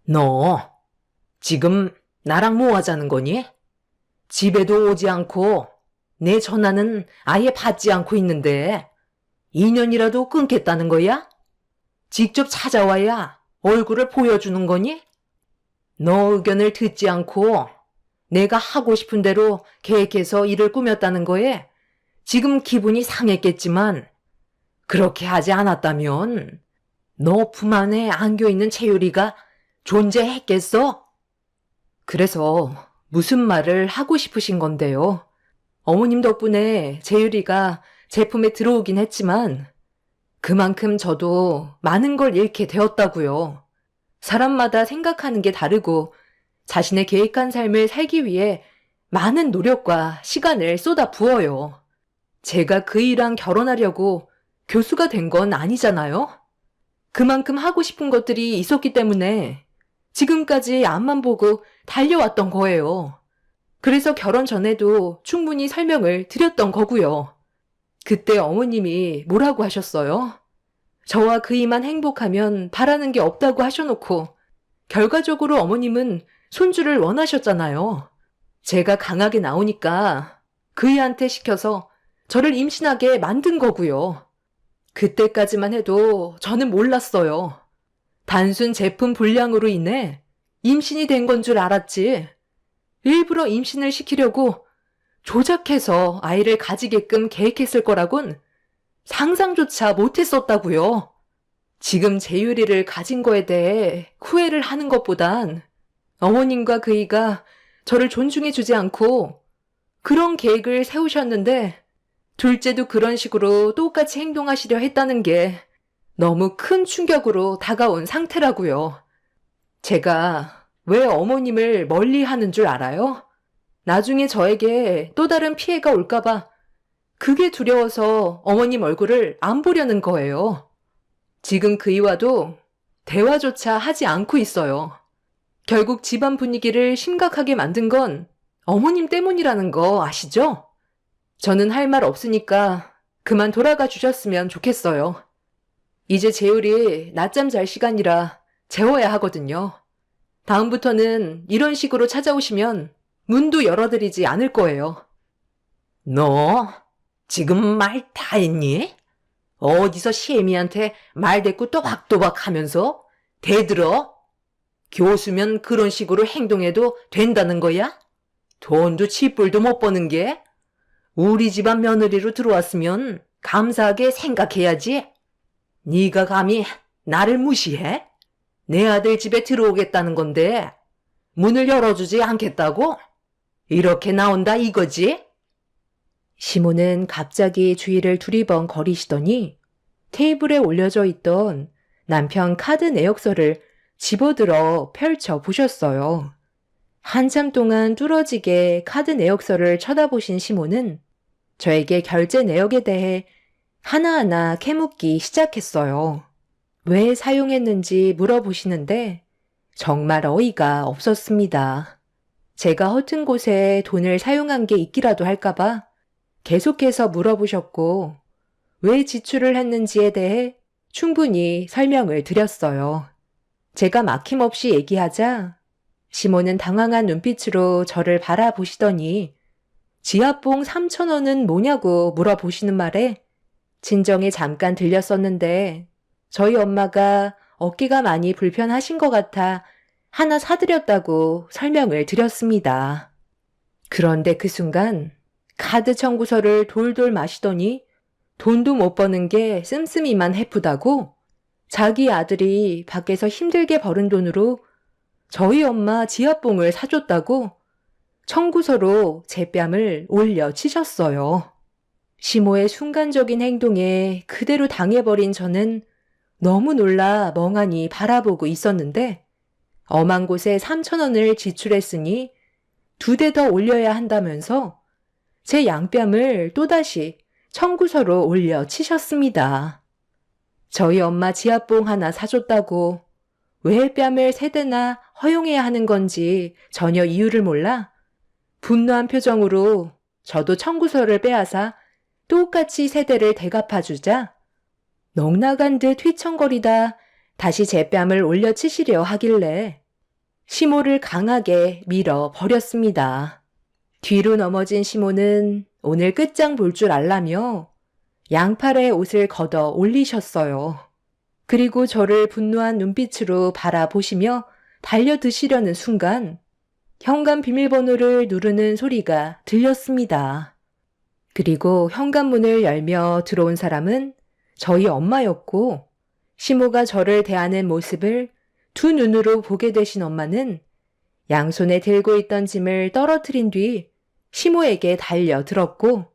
너 지금 나랑 뭐 하자는 거니? 집에도 오지 않고 내 전화는 아예 받지 않고 있는데 인연이라도 끊겠다는 거야? 직접 찾아와야 얼굴을 보여주는 거니? 너 의견을 듣지 않고 내가 하고 싶은 대로 계획해서 일을 꾸몄다는 거에 지금 기분이 상했겠지만 그렇게 하지 않았다면 너 품 안에 안겨있는 채유리가 존재했겠어? 그래서 무슨 말을 하고 싶으신 건데요? 어머님 덕분에 채유리가 제품에 들어오긴 했지만 그만큼 저도 많은 걸 잃게 되었다고요. 사람마다 생각하는 게 다르고 자신의 계획한 삶을 살기 위해 많은 노력과 시간을 쏟아 부어요. 제가 그이랑 결혼하려고 교수가 된 건 아니잖아요? 그만큼 하고 싶은 것들이 있었기 때문에 지금까지 앞만 보고 달려왔던 거예요. 그래서 결혼 전에도 충분히 설명을 드렸던 거고요. 그때 어머님이 뭐라고 하셨어요? 저와 그이만 행복하면 바라는 게 없다고 하셔놓고 결과적으로 어머님은 손주를 원하셨잖아요. 제가 강하게 나오니까 그이한테 시켜서 저를 임신하게 만든 거고요. 그때까지만 해도 저는 몰랐어요. 단순 제품 불량으로 인해 임신이 된 건 줄 알았지. 일부러 임신을 시키려고 조작해서 아이를 가지게끔 계획했을 거라곤 상상조차 못했었다고요. 지금 제유리를 가진 거에 대해 후회를 하는 것보단 어머님과 그이가 저를 존중해주지 않고 그런 계획을 세우셨는데 둘째도 그런 식으로 똑같이 행동하시려 했다는 게 너무 큰 충격으로 다가온 상태라고요. 제가 왜 어머님을 멀리 하는 줄 알아요? 나중에 저에게 또 다른 피해가 올까봐 그게 두려워서 어머님 얼굴을 안 보려는 거예요. 지금 그이와도 대화조차 하지 않고 있어요. 결국 집안 분위기를 심각하게 만든 건 어머님 때문이라는 거 아시죠? 저는 할 말 없으니까 그만 돌아가 주셨으면 좋겠어요. 이제 재율이 낮잠 잘 시간이라 재워야 하거든요. 다음부터는 이런 식으로 찾아오시면 문도 열어드리지 않을 거예요. 너 지금 말 다 했니? 어디서 시애미한테 말 대꾸 또박또박 하면서 대들어? 교수면 그런 식으로 행동해도 된다는 거야? 돈도 쥐뿔도 못 버는 게? 우리 집안 며느리로 들어왔으면 감사하게 생각해야지. 네가 감히 나를 무시해? 내 아들 집에 들어오겠다는 건데 문을 열어주지 않겠다고? 이렇게 나온다 이거지? 시모는 갑자기 주위를 두리번 거리시더니 테이블에 올려져 있던 남편 카드 내역서를 집어들어 펼쳐 보셨어요. 한참 동안 뚫어지게 카드 내역서를 쳐다보신 시모는 저에게 결제 내역에 대해 하나하나 캐묻기 시작했어요. 왜 사용했는지 물어보시는데 정말 어이가 없었습니다. 제가 허튼 곳에 돈을 사용한 게 있기라도 할까봐 계속해서 물어보셨고 왜 지출을 했는지에 대해 충분히 설명을 드렸어요. 제가 막힘없이 얘기하자 시모는 당황한 눈빛으로 저를 바라보시더니 지압봉 3,000원은 뭐냐고 물어보시는 말에 진정에 잠깐 들렸었는데 저희 엄마가 어깨가 많이 불편하신 것 같아 하나 사드렸다고 설명을 드렸습니다. 그런데 그 순간 카드 청구서를 돌돌 마시더니 돈도 못 버는 게 씀씀이만 해프다고 자기 아들이 밖에서 힘들게 벌은 돈으로 저희 엄마 지압봉을 사줬다고 청구서로 제 뺨을 올려 치셨어요. 시모의 순간적인 행동에 그대로 당해버린 저는 너무 놀라 멍하니 바라보고 있었는데 엄한 곳에 3,000원을 지출했으니 2대 더 올려야 한다면서 제 양뺨을 또다시 청구서로 올려 치셨습니다. 저희 엄마 지압봉 하나 사줬다고 왜 뺨을 3대나 허용해야 하는 건지 전혀 이유를 몰라 분노한 표정으로 저도 청구서를 빼앗아 똑같이 3대를 대갚아주자 넋나간 듯 휘청거리다 다시 제 뺨을 올려 치시려 하길래 시모를 강하게 밀어 버렸습니다. 뒤로 넘어진 시모는 오늘 끝장 볼 줄 알라며 양팔에 옷을 걷어 올리셨어요. 그리고 저를 분노한 눈빛으로 바라보시며 달려드시려는 순간 현관 비밀번호를 누르는 소리가 들렸습니다. 그리고 현관문을 열며 들어온 사람은 저희 엄마였고 시모가 저를 대하는 모습을 두 눈으로 보게 되신 엄마는 양손에 들고 있던 짐을 떨어뜨린 뒤 시모에게 달려들었고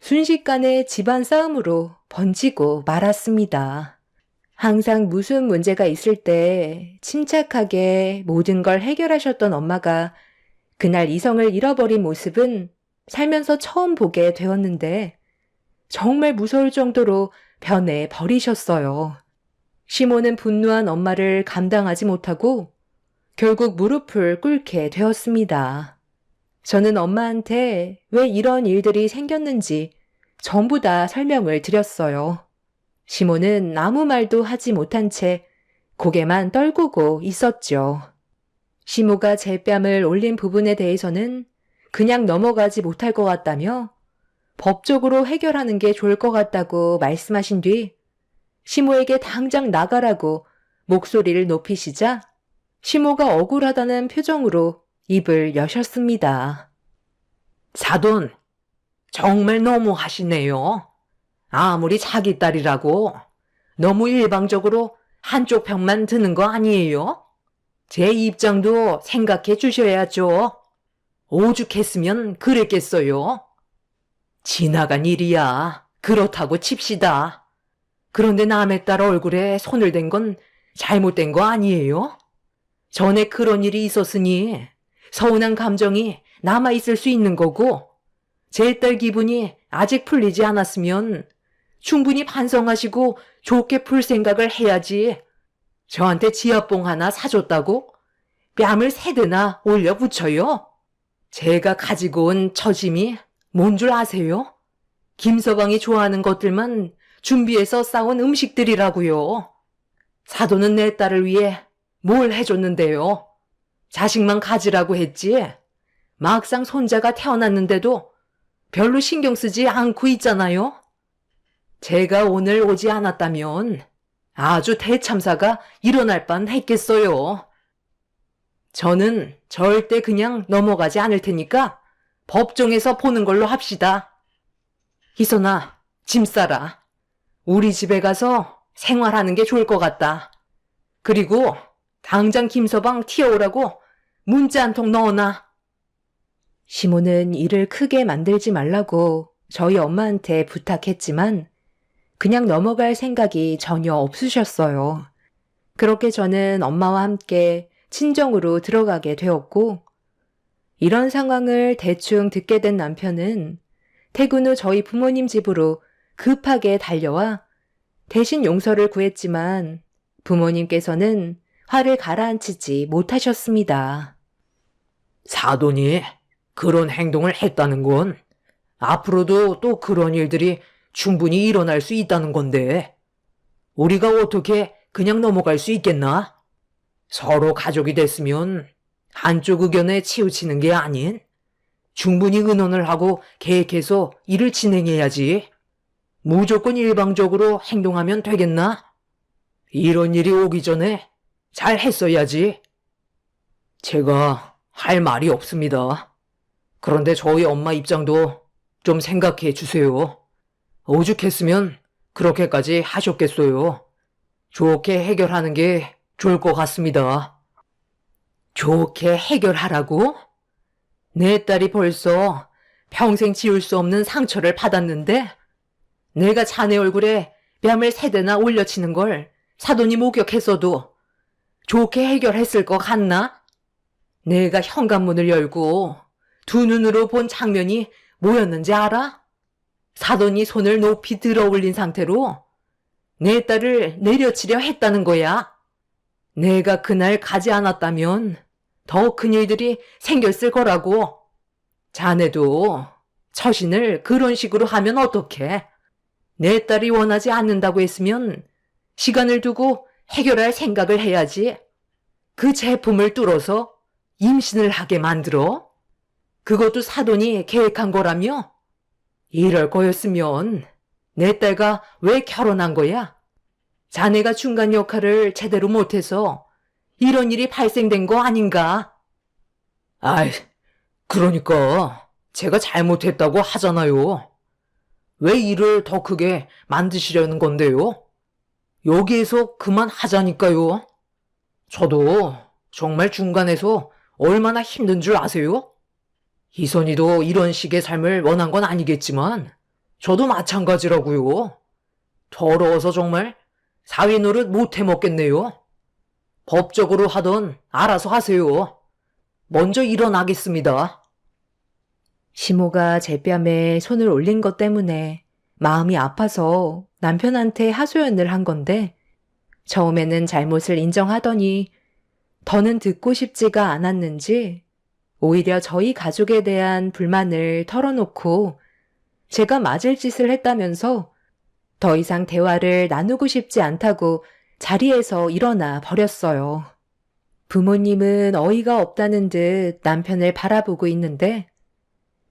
순식간에 집안 싸움으로 번지고 말았습니다. 항상 무슨 문제가 있을 때 침착하게 모든 걸 해결하셨던 엄마가 그날 이성을 잃어버린 모습은 살면서 처음 보게 되었는데 정말 무서울 정도로 변해 버리셨어요. 시모는 분노한 엄마를 감당하지 못하고 결국 무릎을 꿇게 되었습니다. 저는 엄마한테 왜 이런 일들이 생겼는지 전부 다 설명을 드렸어요. 시모는 아무 말도 하지 못한 채 고개만 떨구고 있었죠. 시모가 제 뺨을 올린 부분에 대해서는 그냥 넘어가지 못할 것 같다며 법적으로 해결하는 게 좋을 것 같다고 말씀하신 뒤 시모에게 당장 나가라고 목소리를 높이시자 시모가 억울하다는 표정으로 입을 여셨습니다. 사돈, 정말 너무 하시네요. 아무리 자기 딸이라고 너무 일방적으로 한쪽 편만 드는 거 아니에요? 제 입장도 생각해 주셔야죠. 오죽했으면 그랬겠어요. 지나간 일이야. 그렇다고 칩시다. 그런데 남의 딸 얼굴에 손을 댄 건 잘못된 거 아니에요? 전에 그런 일이 있었으니 서운한 감정이 남아있을 수 있는 거고 제 딸 기분이 아직 풀리지 않았으면 충분히 반성하시고 좋게 풀 생각을 해야지. 저한테 지압봉 하나 사줬다고 뺨을 3대나 올려 붙여요? 제가 가지고 온 처짐이 뭔 줄 아세요? 김서방이 좋아하는 것들만 준비해서 싸온 음식들이라고요. 사돈은 내 딸을 위해 뭘 해줬는데요? 자식만 가지라고 했지. 막상 손자가 태어났는데도 별로 신경 쓰지 않고 있잖아요. 제가 오늘 오지 않았다면 아주 대참사가 일어날 뻔 했겠어요. 저는 절대 그냥 넘어가지 않을 테니까 법정에서 보는 걸로 합시다. 희선아, 짐 싸라. 우리 집에 가서 생활하는 게 좋을 것 같다. 그리고 당장 김서방 튀어오라고 문자 한 통 넣어놔. 시모는 일을 크게 만들지 말라고 저희 엄마한테 부탁했지만 그냥 넘어갈 생각이 전혀 없으셨어요. 그렇게 저는 엄마와 함께 친정으로 들어가게 되었고 이런 상황을 대충 듣게 된 남편은 퇴근 후 저희 부모님 집으로 급하게 달려와 대신 용서를 구했지만 부모님께서는 화를 가라앉히지 못하셨습니다. 사돈이 그런 행동을 했다는 건 앞으로도 또 그런 일들이 충분히 일어날 수 있다는 건데, 우리가 어떻게 그냥 넘어갈 수 있겠나? 서로 가족이 됐으면 한쪽 의견에 치우치는 게 아닌 충분히 의논을 하고 계획해서 일을 진행해야지. 무조건 일방적으로 행동하면 되겠나? 이런 일이 오기 전에 잘 했어야지. 제가 할 말이 없습니다. 그런데 저희 엄마 입장도 좀 생각해 주세요. 오죽했으면 그렇게까지 하셨겠어요. 좋게 해결하는 게 좋을 것 같습니다. 좋게 해결하라고? 내 딸이 벌써 평생 지울 수 없는 상처를 받았는데 내가 자네 얼굴에 뺨을 3대나 올려치는 걸 사돈이 목격했어도 좋게 해결했을 것 같나? 내가 현관문을 열고 두 눈으로 본 장면이 뭐였는지 알아? 사돈이 손을 높이 들어 올린 상태로 내 딸을 내려치려 했다는 거야. 내가 그날 가지 않았다면 더 큰 일들이 생겼을 거라고. 자네도 처신을 그런 식으로 하면 어떡해? 내 딸이 원하지 않는다고 했으면 시간을 두고 해결할 생각을 해야지. 그 제품을 뚫어서 임신을 하게 만들어? 그것도 사돈이 계획한 거라며? 이럴 거였으면 내 딸과 왜 결혼한 거야? 자네가 중간 역할을 제대로 못해서 이런 일이 발생된 거 아닌가? 아이, 그러니까 제가 잘못했다고 하잖아요. 왜 일을 더 크게 만드시려는 건데요? 여기에서 그만하자니까요. 저도 정말 중간에서 얼마나 힘든 줄 아세요? 이선희도 이런 식의 삶을 원한 건 아니겠지만 저도 마찬가지라고요. 더러워서 정말 사위 노릇 못 해먹겠네요. 법적으로 하던 알아서 하세요. 먼저 일어나겠습니다. 시모가 제 뺨에 손을 올린 것 때문에 마음이 아파서 남편한테 하소연을 한 건데 처음에는 잘못을 인정하더니 더는 듣고 싶지가 않았는지 오히려 저희 가족에 대한 불만을 털어놓고 제가 맞을 짓을 했다면서 더 이상 대화를 나누고 싶지 않다고 자리에서 일어나 버렸어요. 부모님은 어이가 없다는 듯 남편을 바라보고 있는데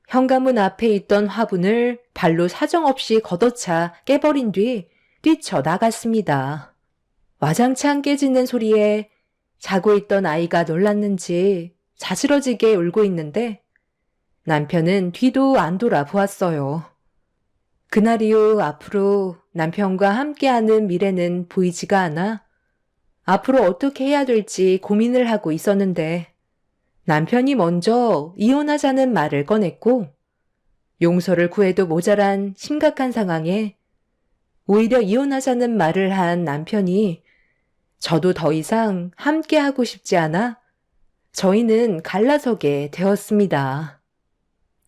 현관문 앞에 있던 화분을 발로 사정없이 걷어차 깨버린 뒤 뛰쳐나갔습니다. 와장창 깨지는 소리에 자고 있던 아이가 놀랐는지 자지러지게 울고 있는데 남편은 뒤도 안 돌아보았어요. 그날 이후 앞으로 남편과 함께하는 미래는 보이지가 않아 앞으로 어떻게 해야 될지 고민을 하고 있었는데 남편이 먼저 이혼하자는 말을 꺼냈고 용서를 구해도 모자란 심각한 상황에 오히려 이혼하자는 말을 한 남편이 저도 더 이상 함께하고 싶지 않아 저희는 갈라서게 되었습니다.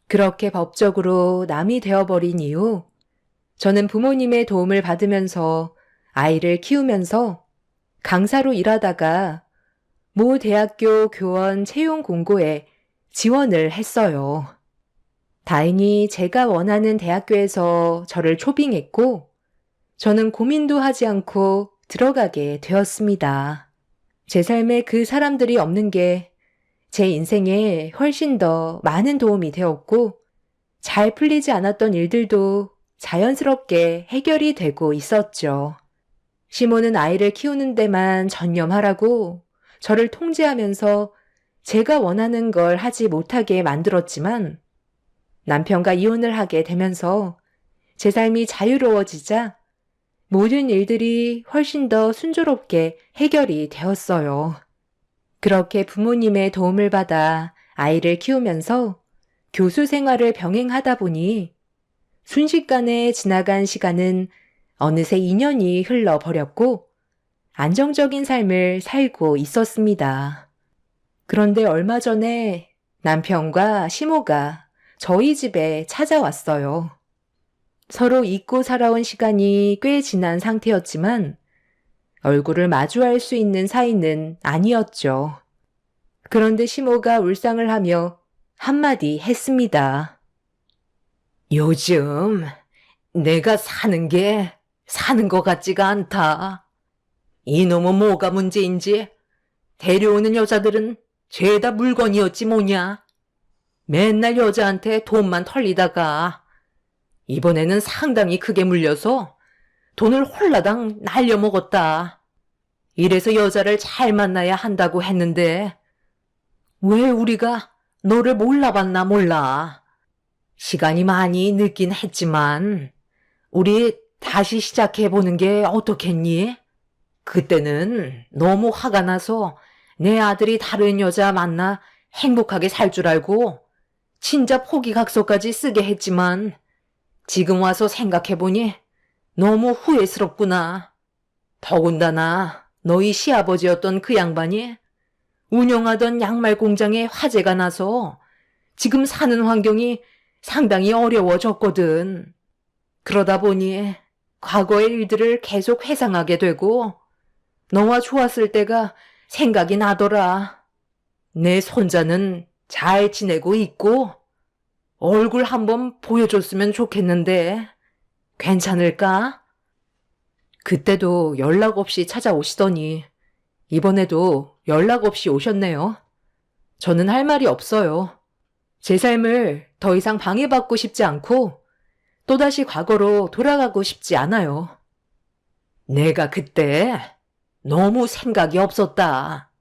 그렇게 법적으로 남이 되어버린 이후 저는 부모님의 도움을 받으면서 아이를 키우면서 강사로 일하다가 모 대학교 교원 채용 공고에 지원을 했어요. 다행히 제가 원하는 대학교에서 저를 초빙했고 저는 고민도 하지 않고 들어가게 되었습니다. 제 삶에 그 사람들이 없는 게 제 인생에 훨씬 더 많은 도움이 되었고 잘 풀리지 않았던 일들도 자연스럽게 해결이 되고 있었죠. 시모는 아이를 키우는 데만 전념하라고 저를 통제하면서 제가 원하는 걸 하지 못하게 만들었지만 남편과 이혼을 하게 되면서 제 삶이 자유로워지자 모든 일들이 훨씬 더 순조롭게 해결이 되었어요. 그렇게 부모님의 도움을 받아 아이를 키우면서 교수 생활을 병행하다 보니 순식간에 지나간 시간은 어느새 2년이 흘러버렸고 안정적인 삶을 살고 있었습니다. 그런데 얼마 전에 남편과 시모가 저희 집에 찾아왔어요. 서로 잊고 살아온 시간이 꽤 지난 상태였지만 얼굴을 마주할 수 있는 사이는 아니었죠. 그런데 시모가 울상을 하며 한마디 했습니다. 요즘 내가 사는 게 사는 것 같지가 않다. 이놈은 뭐가 문제인지 데려오는 여자들은 죄다 물건이었지 뭐냐. 맨날 여자한테 돈만 털리다가 이번에는 상당히 크게 물려서 돈을 홀라당 날려먹었다. 이래서 여자를 잘 만나야 한다고 했는데 왜 우리가 너를 몰라봤나 몰라. 시간이 많이 늦긴 했지만 우리 다시 시작해보는 게 어떻겠니? 그때는 너무 화가 나서 내 아들이 다른 여자 만나 행복하게 살 줄 알고 진짜 포기각서까지 쓰게 했지만 지금 와서 생각해보니 너무 후회스럽구나. 더군다나 너희 시아버지였던 그 양반이 운영하던 양말 공장에 화재가 나서 지금 사는 환경이 상당히 어려워졌거든. 그러다 보니 과거의 일들을 계속 회상하게 되고 너와 좋았을 때가 생각이 나더라. 내 손자는 잘 지내고 있고 얼굴 한번 보여줬으면 좋겠는데 괜찮을까? 그때도 연락 없이 찾아오시더니 이번에도 연락 없이 오셨네요. 저는 할 말이 없어요. 제 삶을 더 이상 방해받고 싶지 않고 또다시 과거로 돌아가고 싶지 않아요. 내가 그때 너무 생각이 없었다.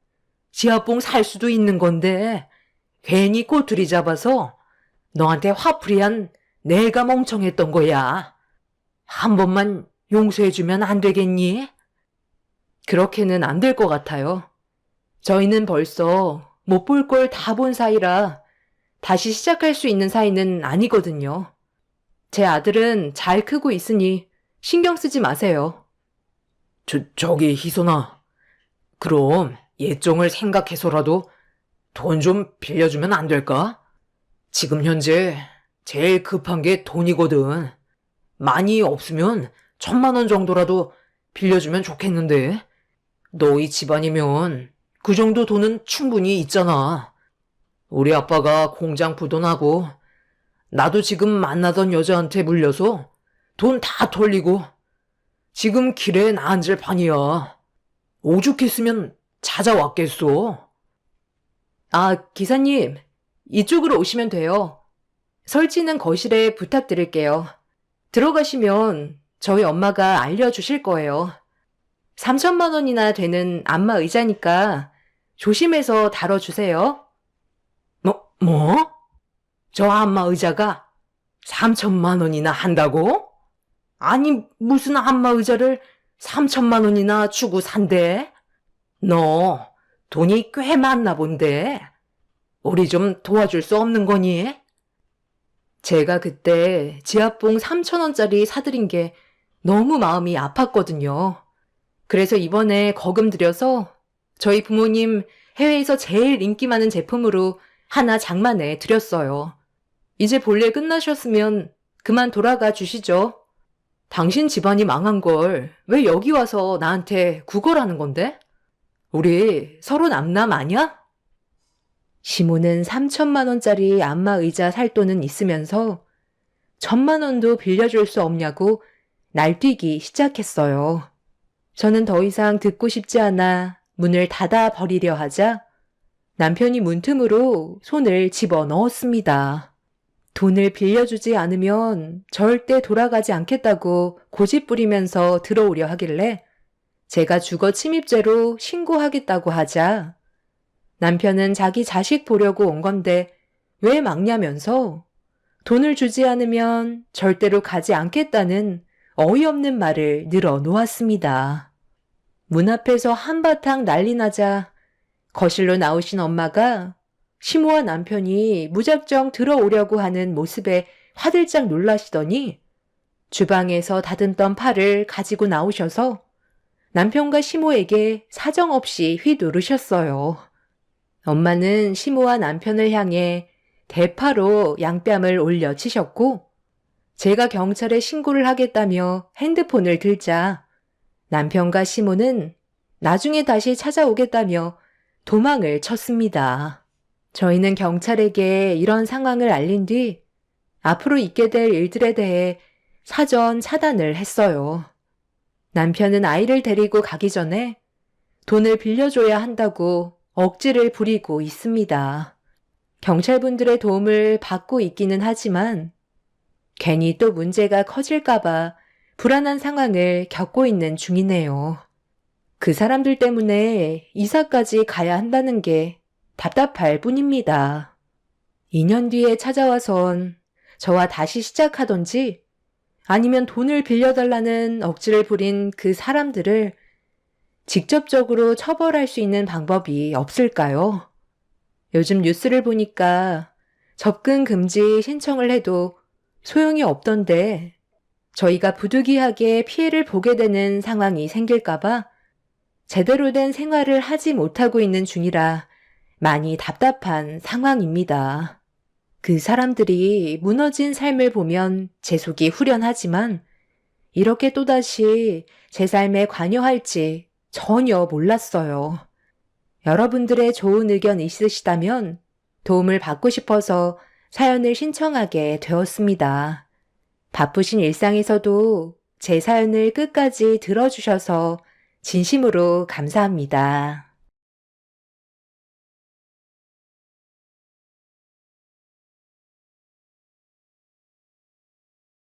지하봉 살 수도 있는 건데 괜히 꼬투리 잡아서 너한테 화풀이한 내가 멍청했던 거야. 한 번만 용서해주면 안 되겠니? 그렇게는 안 될 것 같아요. 저희는 벌써 못 볼 걸 다 본 사이라 다시 시작할 수 있는 사이는 아니거든요. 제 아들은 잘 크고 있으니 신경 쓰지 마세요. 저기 희선아. 그럼 예정을 생각해서라도 돈 좀 빌려주면 안 될까? 지금 현재 제일 급한 게 돈이거든. 많이 없으면 1,000만 원 정도라도 빌려주면 좋겠는데. 너희 집안이면 그 정도 돈은 충분히 있잖아. 우리 아빠가 공장 부도나고 나도 지금 만나던 여자한테 물려서 돈 다 털리고 지금 길에 앉을 판이야. 오죽했으면 찾아왔겠어. 아, 기사님, 이쪽으로 오시면 돼요. 설치는 거실에 부탁드릴게요. 들어가시면 저희 엄마가 알려주실 거예요. 3천만 원이나 되는 안마 의자니까 조심해서 다뤄주세요. 뭐? 저 안마 의자가 3,000만 원이나 한다고? 아니, 무슨 안마 의자를 3,000만 원이나 주고 산대? 너 돈이 꽤 많나 본데. 우리 좀 도와줄 수 없는 거니? 제가 그때 지하봉 3천 원짜리 사드린 게 너무 마음이 아팠거든요. 그래서 이번에 거금 들여서 저희 부모님 해외에서 제일 인기 많은 제품으로 하나 장만해 드렸어요. 이제 볼일 끝나셨으면 그만 돌아가 주시죠. 당신 집안이 망한 걸 왜 여기 와서 나한테 구걸하는 건데? 우리 서로 남남 아냐? 시모는 3천만 원짜리 안마 의자 살 돈은 있으면서 1,000만 원도 빌려줄 수 없냐고 날뛰기 시작했어요. 저는 더 이상 듣고 싶지 않아 문을 닫아 버리려 하자 남편이 문틈으로 손을 집어 넣었습니다. 돈을 빌려주지 않으면 절대 돌아가지 않겠다고 고집부리면서 들어오려 하길래 제가 주거 침입죄로 신고하겠다고 하자 남편은 자기 자식 보려고 온 건데 왜 막냐면서 돈을 주지 않으면 절대로 가지 않겠다는 어이없는 말을 늘어놓았습니다. 문 앞에서 한바탕 난리 나자 거실로 나오신 엄마가 시모와 남편이 무작정 들어오려고 하는 모습에 화들짝 놀라시더니 주방에서 다듬던 팔을 가지고 나오셔서 남편과 시모에게 사정없이 휘두르셨어요. 엄마는 시모와 남편을 향해 대파로 양뺨을 올려치셨고 제가 경찰에 신고를 하겠다며 핸드폰을 들자 남편과 시모는 나중에 다시 찾아오겠다며 도망을 쳤습니다. 저희는 경찰에게 이런 상황을 알린 뒤 앞으로 있게 될 일들에 대해 사전 차단을 했어요. 남편은 아이를 데리고 가기 전에 돈을 빌려줘야 한다고 억지를 부리고 있습니다. 경찰분들의 도움을 받고 있기는 하지만 괜히 또 문제가 커질까봐 불안한 상황을 겪고 있는 중이네요. 그 사람들 때문에 이사까지 가야 한다는 게 답답할 뿐입니다. 2년 뒤에 찾아와선 저와 다시 시작하던지 아니면 돈을 빌려달라는 억지를 부린 그 사람들을 직접적으로 처벌할 수 있는 방법이 없을까요? 요즘 뉴스를 보니까 접근 금지 신청을 해도 소용이 없던데 저희가 부득이하게 피해를 보게 되는 상황이 생길까봐 제대로 된 생활을 하지 못하고 있는 중이라 많이 답답한 상황입니다. 그 사람들이 무너진 삶을 보면 제 속이 후련하지만 이렇게 또다시 제 삶에 관여할지 전혀 몰랐어요. 여러분들의 좋은 의견 있으시다면 도움을 받고 싶어서 사연을 신청하게 되었습니다. 바쁘신 일상에서도 제 사연을 끝까지 들어주셔서 진심으로 감사합니다.